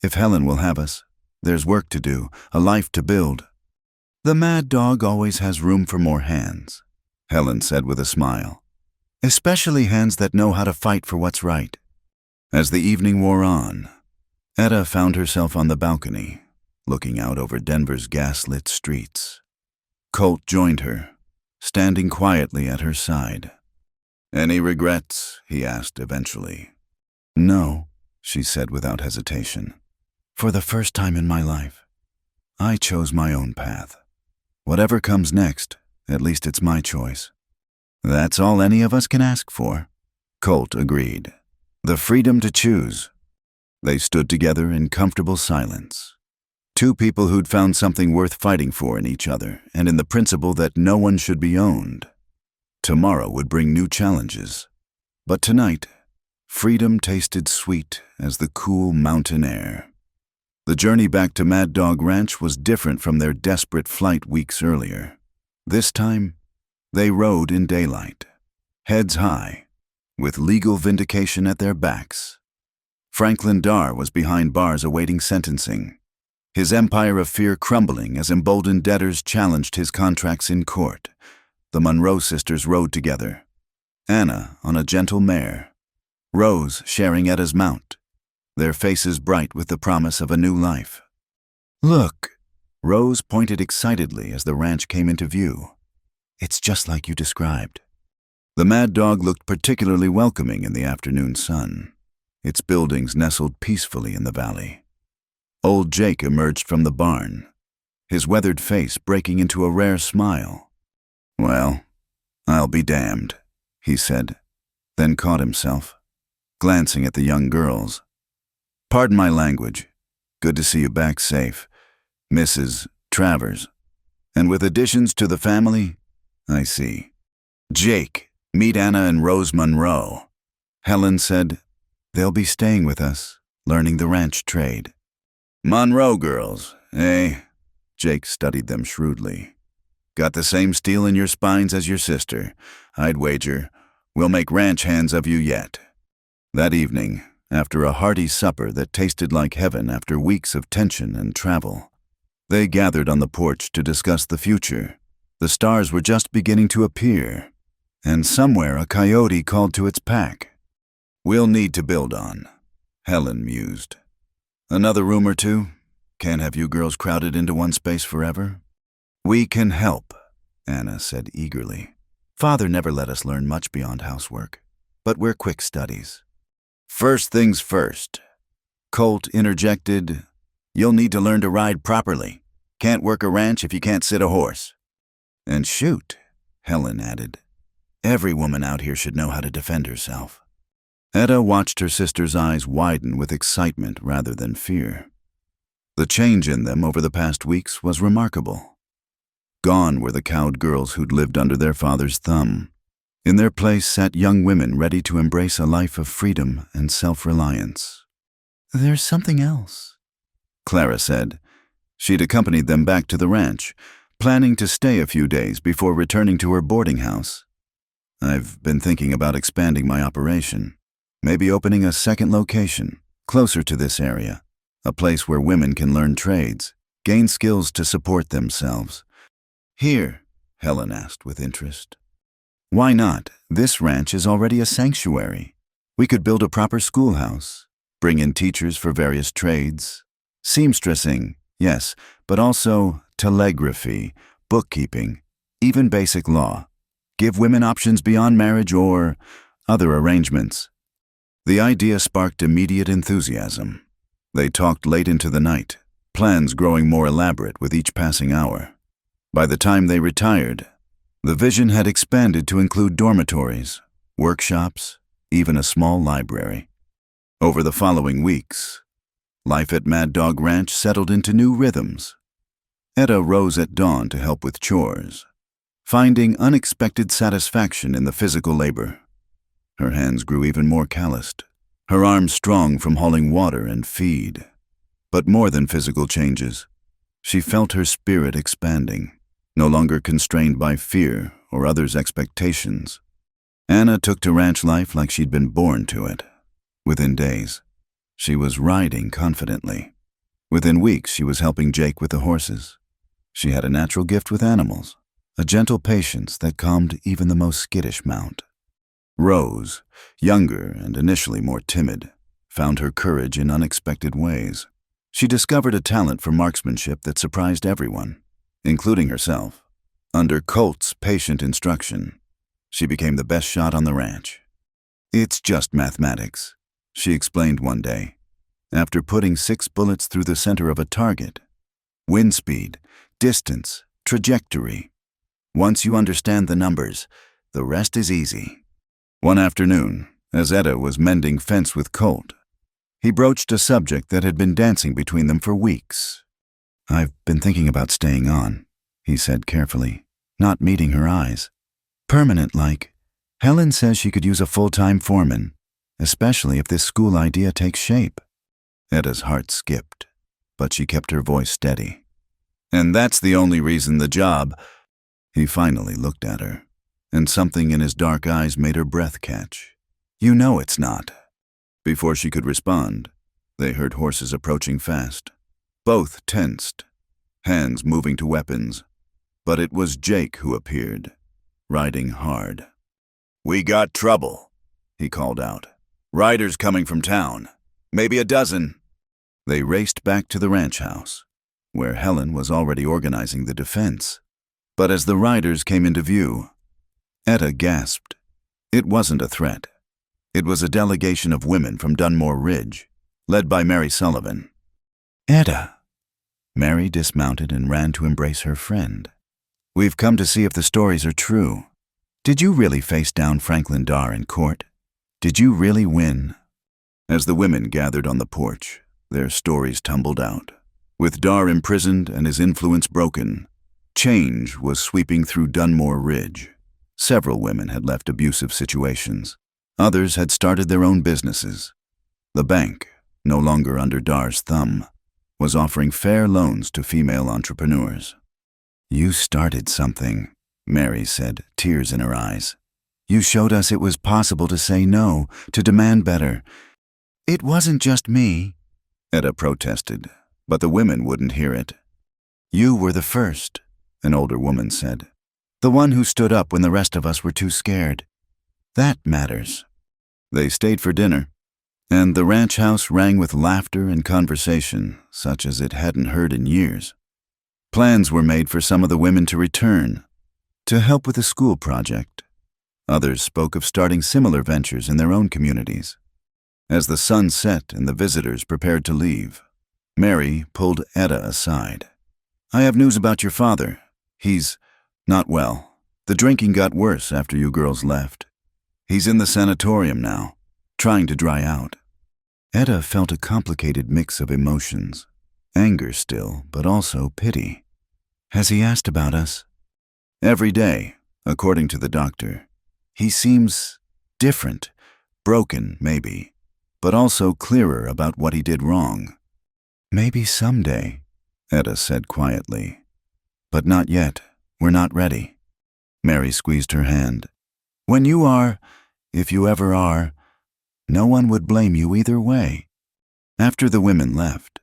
if Helen will have us. There's work to do, a life to build. The mad dog always has room for more hands, Helen said with a smile. Especially hands that know how to fight for what's right. As the evening wore on, Etta found herself on the balcony, looking out over Denver's gas-lit streets. Colt joined her, standing quietly at her side. Any regrets? He asked eventually. No, she said without hesitation. For the first time in my life, I chose my own path. Whatever comes next, at least it's my choice. That's all any of us can ask for. Colt agreed. The freedom to choose. They stood together in comfortable silence. Two people who'd found something worth fighting for in each other and in the principle that no one should be owned. Tomorrow would bring new challenges. But tonight, freedom tasted sweet as the cool mountain air. The journey back to Mad Dog Ranch was different from their desperate flight weeks earlier. This time, they rode in daylight, heads high, with legal vindication at their backs. Franklin Darr was behind bars awaiting sentencing, his empire of fear crumbling as emboldened debtors challenged his contracts in court. The Monroe sisters rode together, Anna on a gentle mare, Rose sharing Etta's mount, their faces bright with the promise of a new life. Look, Rose pointed excitedly as the ranch came into view. It's just like you described. The Mad Dog looked particularly welcoming in the afternoon sun. Its buildings nestled peacefully in the valley. Old Jake emerged from the barn, his weathered face breaking into a rare smile. Well, I'll be damned, he said, then caught himself, glancing at the young girls. Pardon my language. Good to see you back safe, Mrs. Travers. And with additions to the family, I see. Jake, meet Anna and Rose Monroe. Helen said, they'll be staying with us, learning the ranch trade. Monroe girls, eh? Jake studied them shrewdly. Got the same steel in your spines as your sister. I'd wager we'll make ranch hands of you yet. That evening, after a hearty supper that tasted like heaven after weeks of tension and travel, they gathered on the porch to discuss the future. The stars were just beginning to appear, and somewhere a coyote called to its pack. We'll need to build on, Helen mused. Another room or two? Can't have you girls crowded into one space forever? We can help, Anna said eagerly. Father never let us learn much beyond housework, but we're quick studies. First things first, Colt interjected. You'll need to learn to ride properly. Can't work a ranch if you can't sit a horse. And shoot, Helen added. Every woman out here should know how to defend herself. Etta watched her sister's eyes widen with excitement rather than fear. The change in them over the past weeks was remarkable. Gone were the cowed girls who'd lived under their father's thumb. In their place sat young women ready to embrace a life of freedom and self-reliance. There's something else, Clara said. She'd accompanied them back to the ranch, planning to stay a few days before returning to her boarding house. I've been thinking about expanding my operation. Maybe opening a second location, closer to this area. A place where women can learn trades, gain skills to support themselves. Here, Helen asked with interest. Why not? This ranch is already a sanctuary. We could build a proper schoolhouse, bring in teachers for various trades. Seamstressing, yes, but also telegraphy, bookkeeping, even basic law. Give women options beyond marriage or other arrangements. The idea sparked immediate enthusiasm. They talked late into the night, plans growing more elaborate with each passing hour. By the time they retired, the vision had expanded to include dormitories, workshops, even a small library. Over the following weeks, life at Mad Dog Ranch settled into new rhythms. Etta rose at dawn to help with chores, finding unexpected satisfaction in the physical labor. Her hands grew even more calloused, her arms strong from hauling water and feed. But more than physical changes, she felt her spirit expanding, no longer constrained by fear or others' expectations. Anna took to ranch life like she'd been born to it. Within days, she was riding confidently. Within weeks, she was helping Jake with the horses. She had a natural gift with animals, a gentle patience that calmed even the most skittish mount. Rose, younger and initially more timid, found her courage in unexpected ways. She discovered a talent for marksmanship that surprised everyone, including herself. Under Colt's patient instruction, she became the best shot on the ranch. It's just mathematics, she explained one day, after putting 6 bullets through the center of a target. Wind speed, distance, trajectory. Once you understand the numbers, the rest is easy. One afternoon, as Etta was mending fence with Colt, he broached a subject that had been dancing between them for weeks. I've been thinking about staying on, he said carefully, not meeting her eyes. Permanent like. Helen says she could use a full-time foreman, especially if this school idea takes shape. Etta's heart skipped, but she kept her voice steady. And that's the only reason the job. He finally looked at her, and something in his dark eyes made her breath catch. You know it's not. Before she could respond, they heard horses approaching fast. Both tensed, hands moving to weapons. But it was Jake who appeared, riding hard. We got trouble, he called out. Riders coming from town. Maybe a dozen. They raced back to the ranch house, where Helen was already organizing the defense. But as the riders came into view, Etta gasped. It wasn't a threat. It was a delegation of women from Dunmore Ridge, led by Mary Sullivan. Etta. Mary dismounted and ran to embrace her friend. We've come to see if the stories are true. Did you really face down Franklin Darr in court? Did you really win? As the women gathered on the porch, their stories tumbled out. With Darr imprisoned and his influence broken, change was sweeping through Dunmore Ridge. Several women had left abusive situations. Others had started their own businesses. The bank, no longer under Darr's thumb, was offering fair loans to female entrepreneurs. You started something, Mary said, tears in her eyes. You showed us it was possible to say no, to demand better. It wasn't just me, Etta protested, but the women wouldn't hear it. You were the first, an older woman said. The one who stood up when the rest of us were too scared. That matters. They stayed for dinner, and the ranch house rang with laughter and conversation such as it hadn't heard in years. Plans were made for some of the women to return, to help with the school project. Others spoke of starting similar ventures in their own communities. As the sun set and the visitors prepared to leave, Mary pulled Etta aside. I have news about your father. He's not well. The drinking got worse after you girls left. He's in the sanatorium now, trying to dry out. Etta felt a complicated mix of emotions. Anger still, but also pity. Has he asked about us? Every day, according to the doctor. He seems different, broken maybe, but also clearer about what he did wrong. Maybe someday, Etta said quietly. But not yet. We're not ready. Mary squeezed her hand. When you are, if you ever are, no one would blame you either way. After the women left,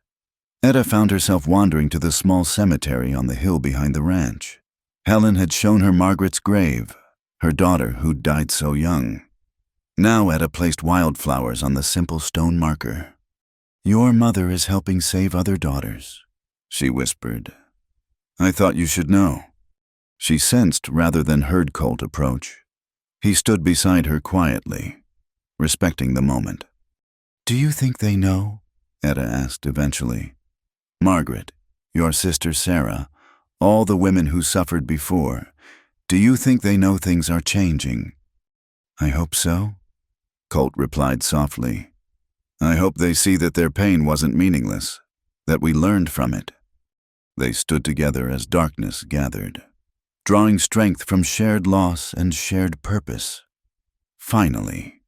Etta found herself wandering to the small cemetery on the hill behind the ranch. Helen had shown her Margaret's grave, her daughter who'd died so young. Now Etta placed wildflowers on the simple stone marker. "Your mother is helping save other daughters," she whispered. "I thought you should know." She sensed rather than heard Colt approach. He stood beside her quietly, respecting the moment. "Do you think they know?" Etta asked eventually. "Margaret, your sister Sarah, all the women who suffered before, do you think they know things are changing?" "I hope so," Colt replied softly. "I hope they see that their pain wasn't meaningless, that we learned from it." They stood together as darkness gathered, drawing strength from shared loss and shared purpose. Finally,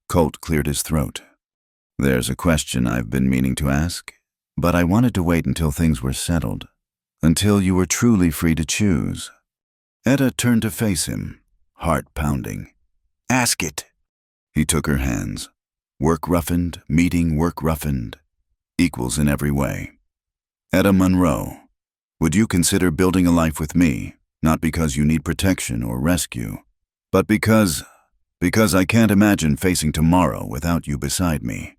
Colt cleared his throat. "There's a question I've been meaning to ask, but I wanted to wait until things were settled, until you were truly free to choose." Etta turned to face him, heart pounding. "Ask it." He took her hands. Work roughened, meeting work roughened, equals in every way. "Etta Monroe, would you consider building a life with me, not because you need protection or rescue, but because I can't imagine facing tomorrow without you beside me?"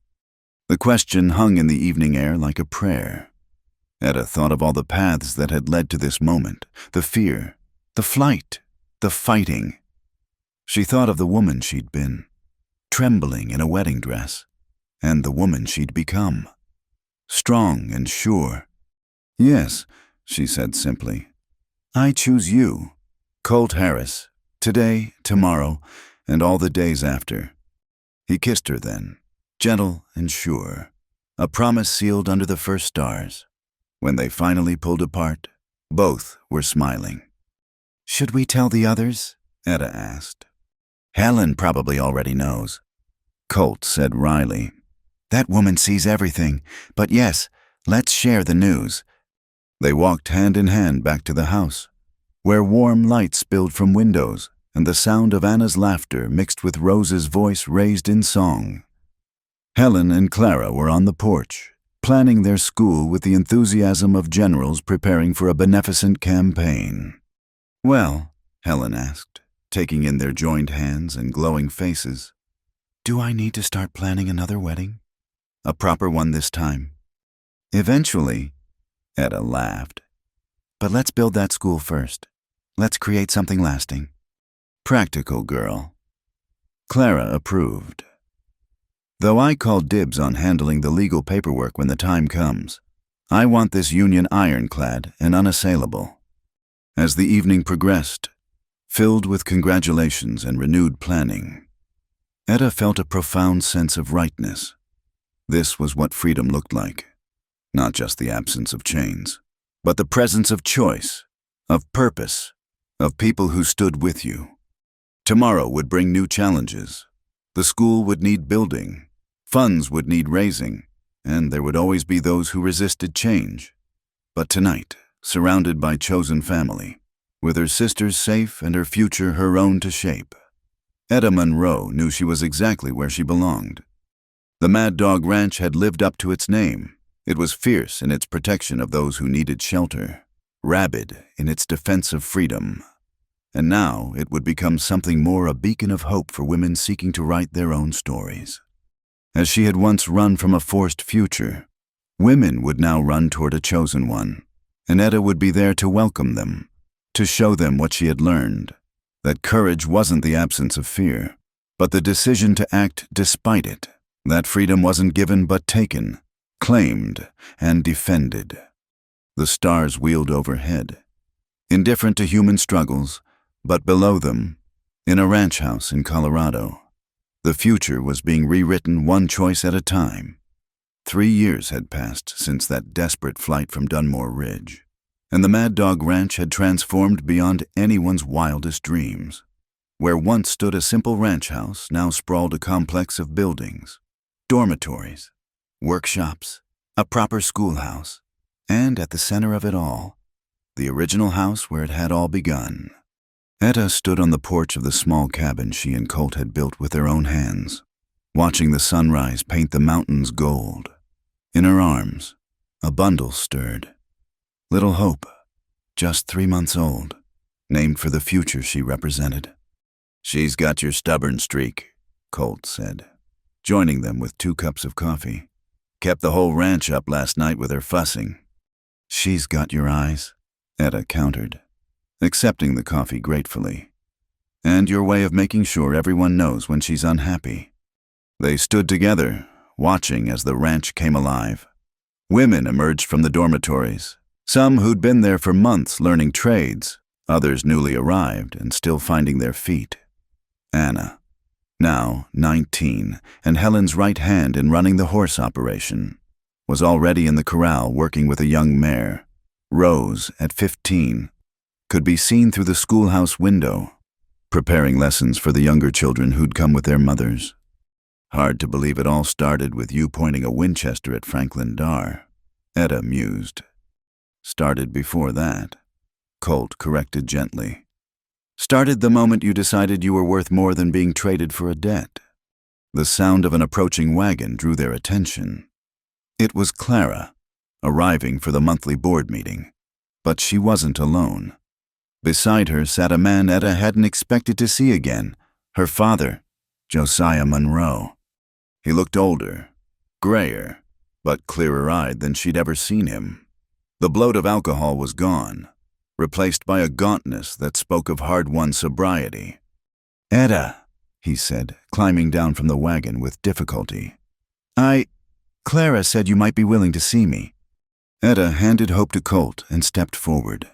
The question hung in the evening air like a prayer. Etta thought of all the paths that had led to this moment, the fear, the flight, the fighting. She thought of the woman she'd been, trembling in a wedding dress, and the woman she'd become, strong and sure. "Yes," she said simply. "I choose you, Colt Harris, today, tomorrow, and all the days after." He kissed her then, gentle and sure, a promise sealed under the first stars. When they finally pulled apart, both were smiling. "Should we tell the others?" Etta asked. "Helen probably already knows," Colt said wryly. "That woman sees everything, but yes, let's share the news." They walked hand in hand back to the house, where warm light spilled from windows and the sound of Anna's laughter mixed with Rose's voice raised in song. Helen and Clara were on the porch, planning their school with the enthusiasm of generals preparing for a beneficent campaign. "Well," Helen asked, taking in their joined hands and glowing faces, "do I need to start planning another wedding? A proper one this time?" "Eventually," Etta laughed. "But let's build that school first. Let's create something lasting." "Practical girl." Clara approved. "Though I call dibs on handling the legal paperwork when the time comes, I want this union ironclad and unassailable." As the evening progressed, filled with congratulations and renewed planning, Etta felt a profound sense of rightness. This was what freedom looked like. Not just the absence of chains, but the presence of choice, of purpose, of people who stood with you. Tomorrow would bring new challenges. The school would need building, funds would need raising, and there would always be those who resisted change. But tonight, surrounded by chosen family, with her sisters safe and her future her own to shape, Etta Monroe knew she was exactly where she belonged. The Mad Dog Ranch had lived up to its name. It was fierce in its protection of those who needed shelter, rabid in its defense of freedom. And now it would become something more, a beacon of hope for women seeking to write their own stories. As she had once run from a forced future, women would now run toward a chosen one, and Etta would be there to welcome them, to show them what she had learned, that courage wasn't the absence of fear, but the decision to act despite it, that freedom wasn't given but taken, claimed, and defended. The stars wheeled overhead, indifferent to human struggles, but below them, in a ranch house in Colorado, the future was being rewritten one choice at a time. 3 years had passed since that desperate flight from Dunmore Ridge, and the Mad Dog Ranch had transformed beyond anyone's wildest dreams. Where once stood a simple ranch house, now sprawled a complex of buildings, dormitories, workshops, a proper schoolhouse, and at the center of it all, the original house where it had all begun. Etta stood on the porch of the small cabin she and Colt had built with their own hands, watching the sunrise paint the mountains gold. In her arms, a bundle stirred. Little Hope, just 3 months old, named for the future she represented. "She's got your stubborn streak," Colt said, joining them with 2 cups of coffee. "Kept the whole ranch up last night with her fussing." "She's got your eyes," Etta countered, accepting the coffee gratefully. "And your way of making sure everyone knows when she's unhappy." They stood together, watching as the ranch came alive. Women emerged from the dormitories, some who'd been there for months learning trades, others newly arrived and still finding their feet. Anna, now 19, and Helen's right hand in running the horse operation, was already in the corral working with a young mare. Rose, at 15, could be seen through the schoolhouse window, preparing lessons for the younger children who'd come with their mothers. "Hard to believe it all started with you pointing a Winchester at Franklin Dar," Etta mused. "Started before that," Colt corrected gently. "Started the moment you decided you were worth more than being traded for a debt." The sound of an approaching wagon drew their attention. It was Clara, arriving for the monthly board meeting. But she wasn't alone. Beside her sat a man Etta hadn't expected to see again, her father, Josiah Monroe. He looked older, grayer, but clearer-eyed than she'd ever seen him. The bloat of alcohol was gone, replaced by a gauntness that spoke of hard-won sobriety. "Etta," he said, climbing down from the wagon with difficulty. Clara said you might be willing to see me." Etta handed Hope to Colt and stepped forward,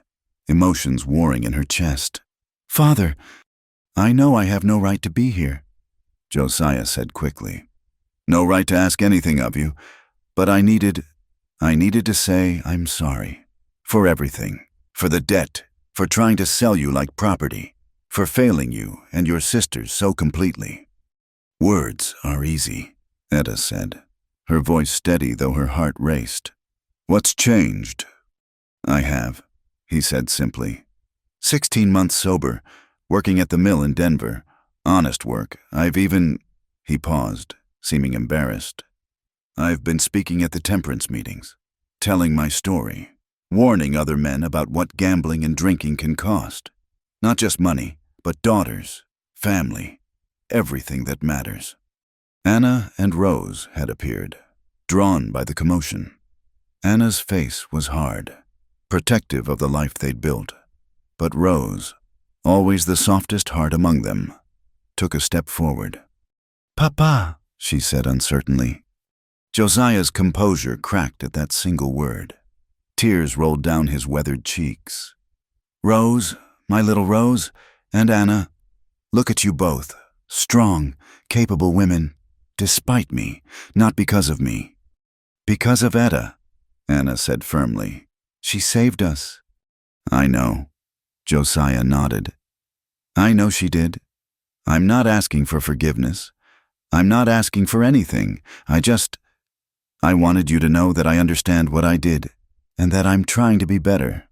emotions warring in her chest. "Father, I know I have no right to be here," Josiah said quickly. "No right to ask anything of you, but I needed to say I'm sorry. For everything. For the debt. For trying to sell you like property. For failing you and your sisters so completely." "Words are easy," Etta said, her voice steady though her heart raced. "What's changed?" "I have," he said simply. 16 months sober, working at the mill in Denver. Honest work. He paused, seeming embarrassed. "I've been speaking at the temperance meetings, telling my story, warning other men about what gambling and drinking can cost. Not just money, but daughters, family, everything that matters." Anna and Rose had appeared, drawn by the commotion. Anna's face was hard, protective of the life they'd built. But Rose, always the softest heart among them, took a step forward. "Papa," she said uncertainly. Josiah's composure cracked at that single word. Tears rolled down his weathered cheeks. "Rose, my little Rose, and Anna, look at you both, strong, capable women, despite me, not because of me." "Because of Etta," Anna said firmly. "She saved us." "I know," Josiah nodded. "I know she did. I'm not asking for forgiveness. I'm not asking for anything. I wanted you to know that I understand what I did, and that I'm trying to be better."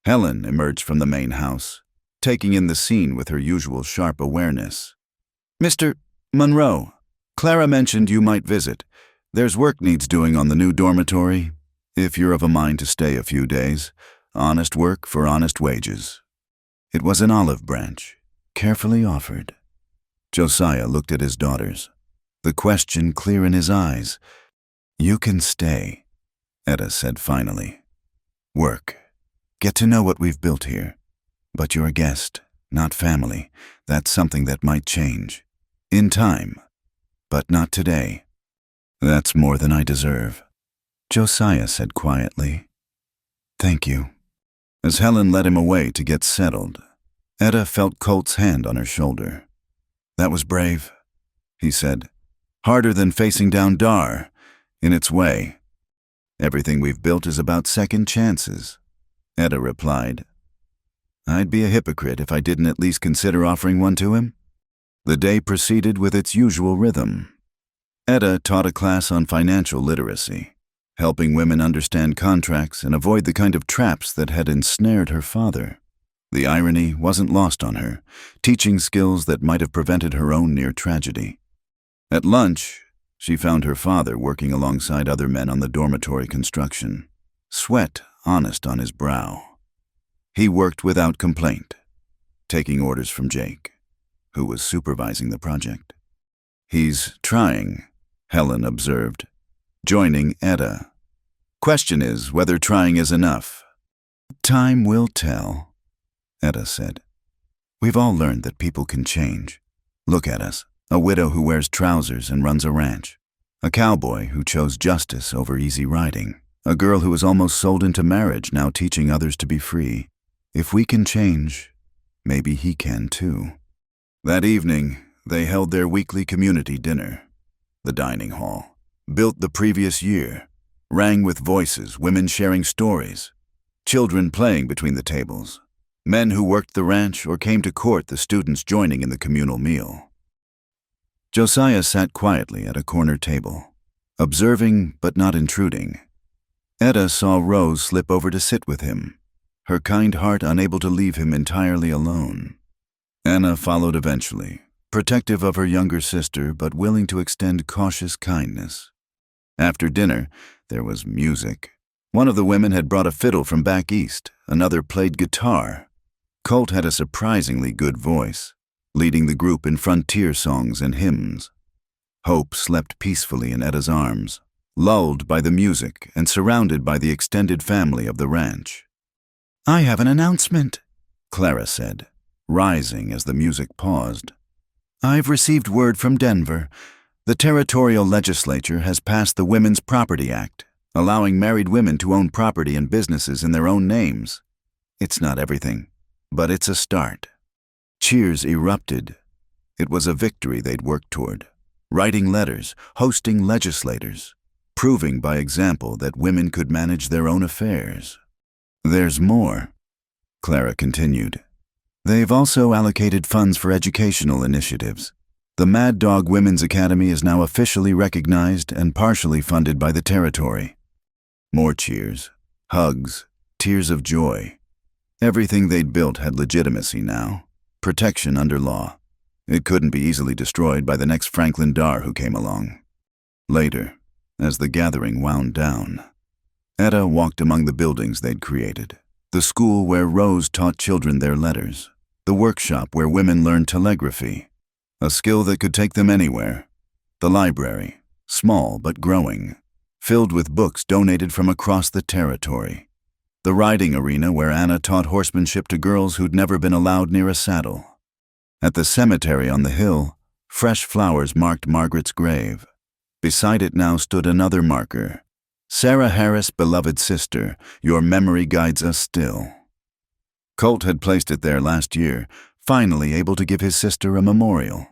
Helen emerged from the main house, taking in the scene with her usual sharp awareness. "Mr. Monroe, Clara mentioned you might visit. There's work needs doing on the new dormitory, if you're of a mind to stay a few days. Honest work for honest wages." It was an olive branch, carefully offered. Josiah looked at his daughters, the question clear in his eyes. "You can stay," Etta said finally. "Work. Get to know what we've built here. But you're a guest, not family. That's something that might change. In time. But not today." "That's more than I deserve," Josiah said quietly. "Thank you." As Helen led him away to get settled, Etta felt Colt's hand on her shoulder. "That was brave," he said. "Harder than facing down Dar, in its way." "Everything we've built is about second chances," Etta replied. "I'd be a hypocrite if I didn't at least consider offering one to him." The day proceeded with its usual rhythm. Etta taught a class on financial literacy, helping women understand contracts and avoid the kind of traps that had ensnared her father. The irony wasn't lost on her, teaching skills that might have prevented her own near tragedy. At lunch, she found her father working alongside other men on the dormitory construction, sweat honest on his brow. He worked without complaint, taking orders from Jake, who was supervising the project. "He's trying," Helen observed, joining Etta. "Question is whether trying is enough." "Time will tell," Etta said. "We've all learned that people can change. Look at us, a widow who wears trousers and runs a ranch, a cowboy who chose justice over easy riding, a girl who was almost sold into marriage now teaching others to be free. If we can change, maybe he can too." That evening, they held their weekly community dinner. The dining hall, built the previous year, rang with voices, women sharing stories, children playing between the tables, men who worked the ranch or came to court, the students joining in the communal meal. Josiah sat quietly at a corner table, observing but not intruding. Etta saw Rose slip over to sit with him, her kind heart unable to leave him entirely alone. Anna followed eventually, protective of her younger sister but willing to extend cautious kindness. After dinner, there was music. One of the women had brought a fiddle from back east, another played guitar. Colt had a surprisingly good voice, leading the group in frontier songs and hymns. Hope slept peacefully in Etta's arms, lulled by the music and surrounded by the extended family of the ranch. "I have an announcement," Clara said, rising as the music paused. "I've received word from Denver. The territorial legislature has passed the Women's Property Act, allowing married women to own property and businesses in their own names. It's not everything, but it's a start." Cheers erupted. It was a victory they'd worked toward, writing letters, hosting legislators, proving by example that women could manage their own affairs. "There's more," Clara continued. "They've also allocated funds for educational initiatives. The Mad Dog Women's Academy is now officially recognized and partially funded by the territory." More cheers, hugs, tears of joy. Everything they'd built had legitimacy now, protection under law. It couldn't be easily destroyed by the next Franklin Dar who came along. Later, as the gathering wound down, Etta walked among the buildings they'd created. The school where Rose taught children their letters. The workshop where women learned telegraphy, a skill that could take them anywhere. The library, small but growing, filled with books donated from across the territory. The riding arena where Anna taught horsemanship to girls who'd never been allowed near a saddle. At the cemetery on the hill, fresh flowers marked Margaret's grave. Beside it now stood another marker. "Sarah Harris, beloved sister, your memory guides us still." Colt had placed it there last year, finally able to give his sister a memorial.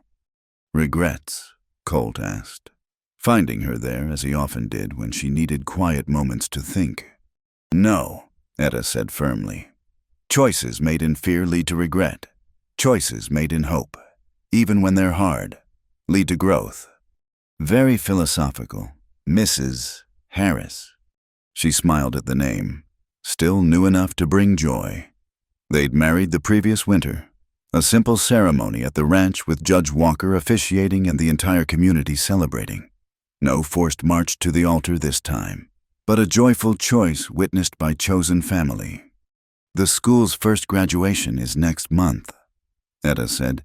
"Regrets?" Colt asked, finding her there as he often did when she needed quiet moments to think. "No," Etta said firmly. "Choices made in fear lead to regret. Choices made in hope, even when they're hard, lead to growth." Very philosophical. Mrs. Harris. She smiled at the name, still new enough to bring joy. They'd married the previous winter, a simple ceremony at the ranch with Judge Walker officiating and the entire community celebrating. No forced march to the altar this time, but a joyful choice witnessed by chosen family. "The school's first graduation is next month," Etta said.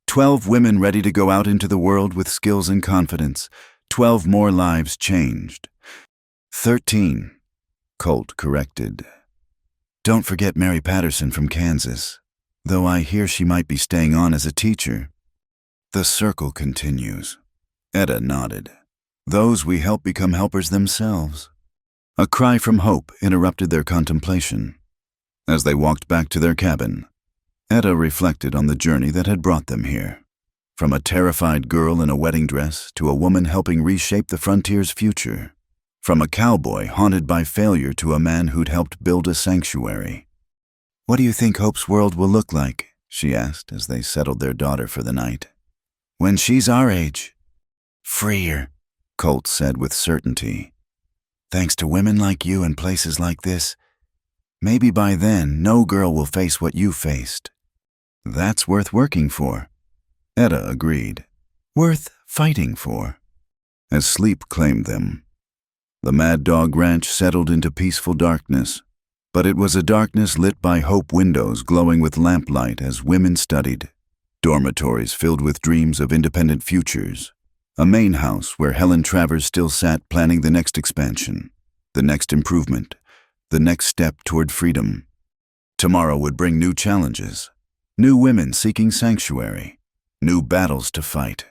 12 women ready to go out into the world with skills and confidence. 12 more lives changed. 13, Colt corrected. "Don't forget Mary Patterson from Kansas, though I hear she might be staying on as a teacher." "The circle continues." Etta nodded. "Those we help become helpers themselves." A cry from hope interrupted their contemplation. As they walked back to their cabin, Etta reflected on the journey that had brought them here. From a terrified girl in a wedding dress to a woman helping reshape the frontier's future. From a cowboy haunted by failure to a man who'd helped build a sanctuary. "What do you think Hope's world will look like?" she asked as they settled their daughter for the night. "When she's our age." "Freer," Colt said with certainty. "Thanks to women like you and places like this, Maybe by then, no girl will face what you faced. That's worth working for. Etta agreed. Worth fighting for. As sleep claimed them. The Mad Dog Ranch settled into peaceful darkness, but it was a darkness lit by hope windows glowing with lamplight as women studied, dormitories filled with dreams of independent futures, a main house where Helen Travers still sat planning the next expansion, the next improvement, the next step toward freedom. Tomorrow would bring new challenges, new women seeking sanctuary, new battles to fight.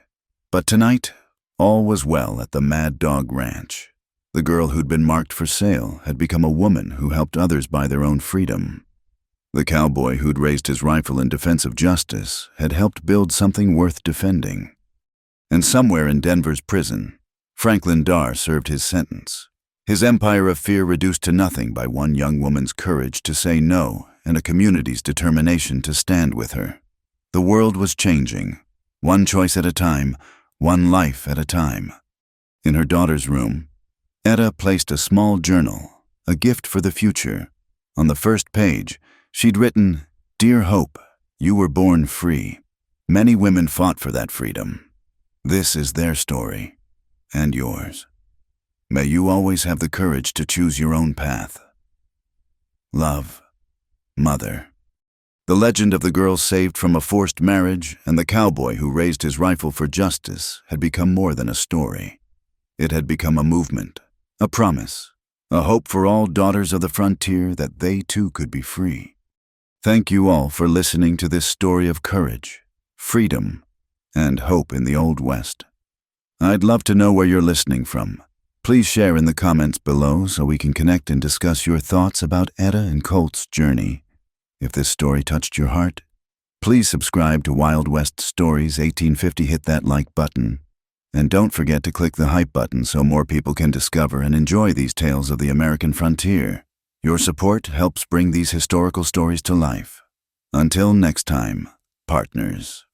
But tonight, all was well at the Mad Dog Ranch. The girl who'd been marked for sale had become a woman who helped others buy their own freedom. The cowboy who'd raised his rifle in defense of justice had helped build something worth defending. And somewhere in Denver's prison, Franklin Darr served his sentence. His empire of fear reduced to nothing by one young woman's courage to say no and a community's determination to stand with her. The world was changing, one choice at a time, one life at a time. In her daughter's room, Etta placed a small journal, a gift for the future. On the first page, she'd written, "Dear Hope, you were born free. Many women fought for that freedom. This is their story, and yours. May you always have the courage to choose your own path. Love, Mother." The legend of the girl saved from a forced marriage and the cowboy who raised his rifle for justice had become more than a story. It had become a movement, a promise, a hope for all daughters of the frontier that they too could be free. Thank you all for listening to this story of courage, freedom, and hope in the Old West. I'd love to know where you're listening from. Please share in the comments below so we can connect and discuss your thoughts about Etta and Colt's journey. If this story touched your heart, please subscribe to Wild West Stories 1850. Hit that like button. And don't forget to click the hype button so more people can discover and enjoy these tales of the American frontier. Your support helps bring these historical stories to life. Until next time, partners.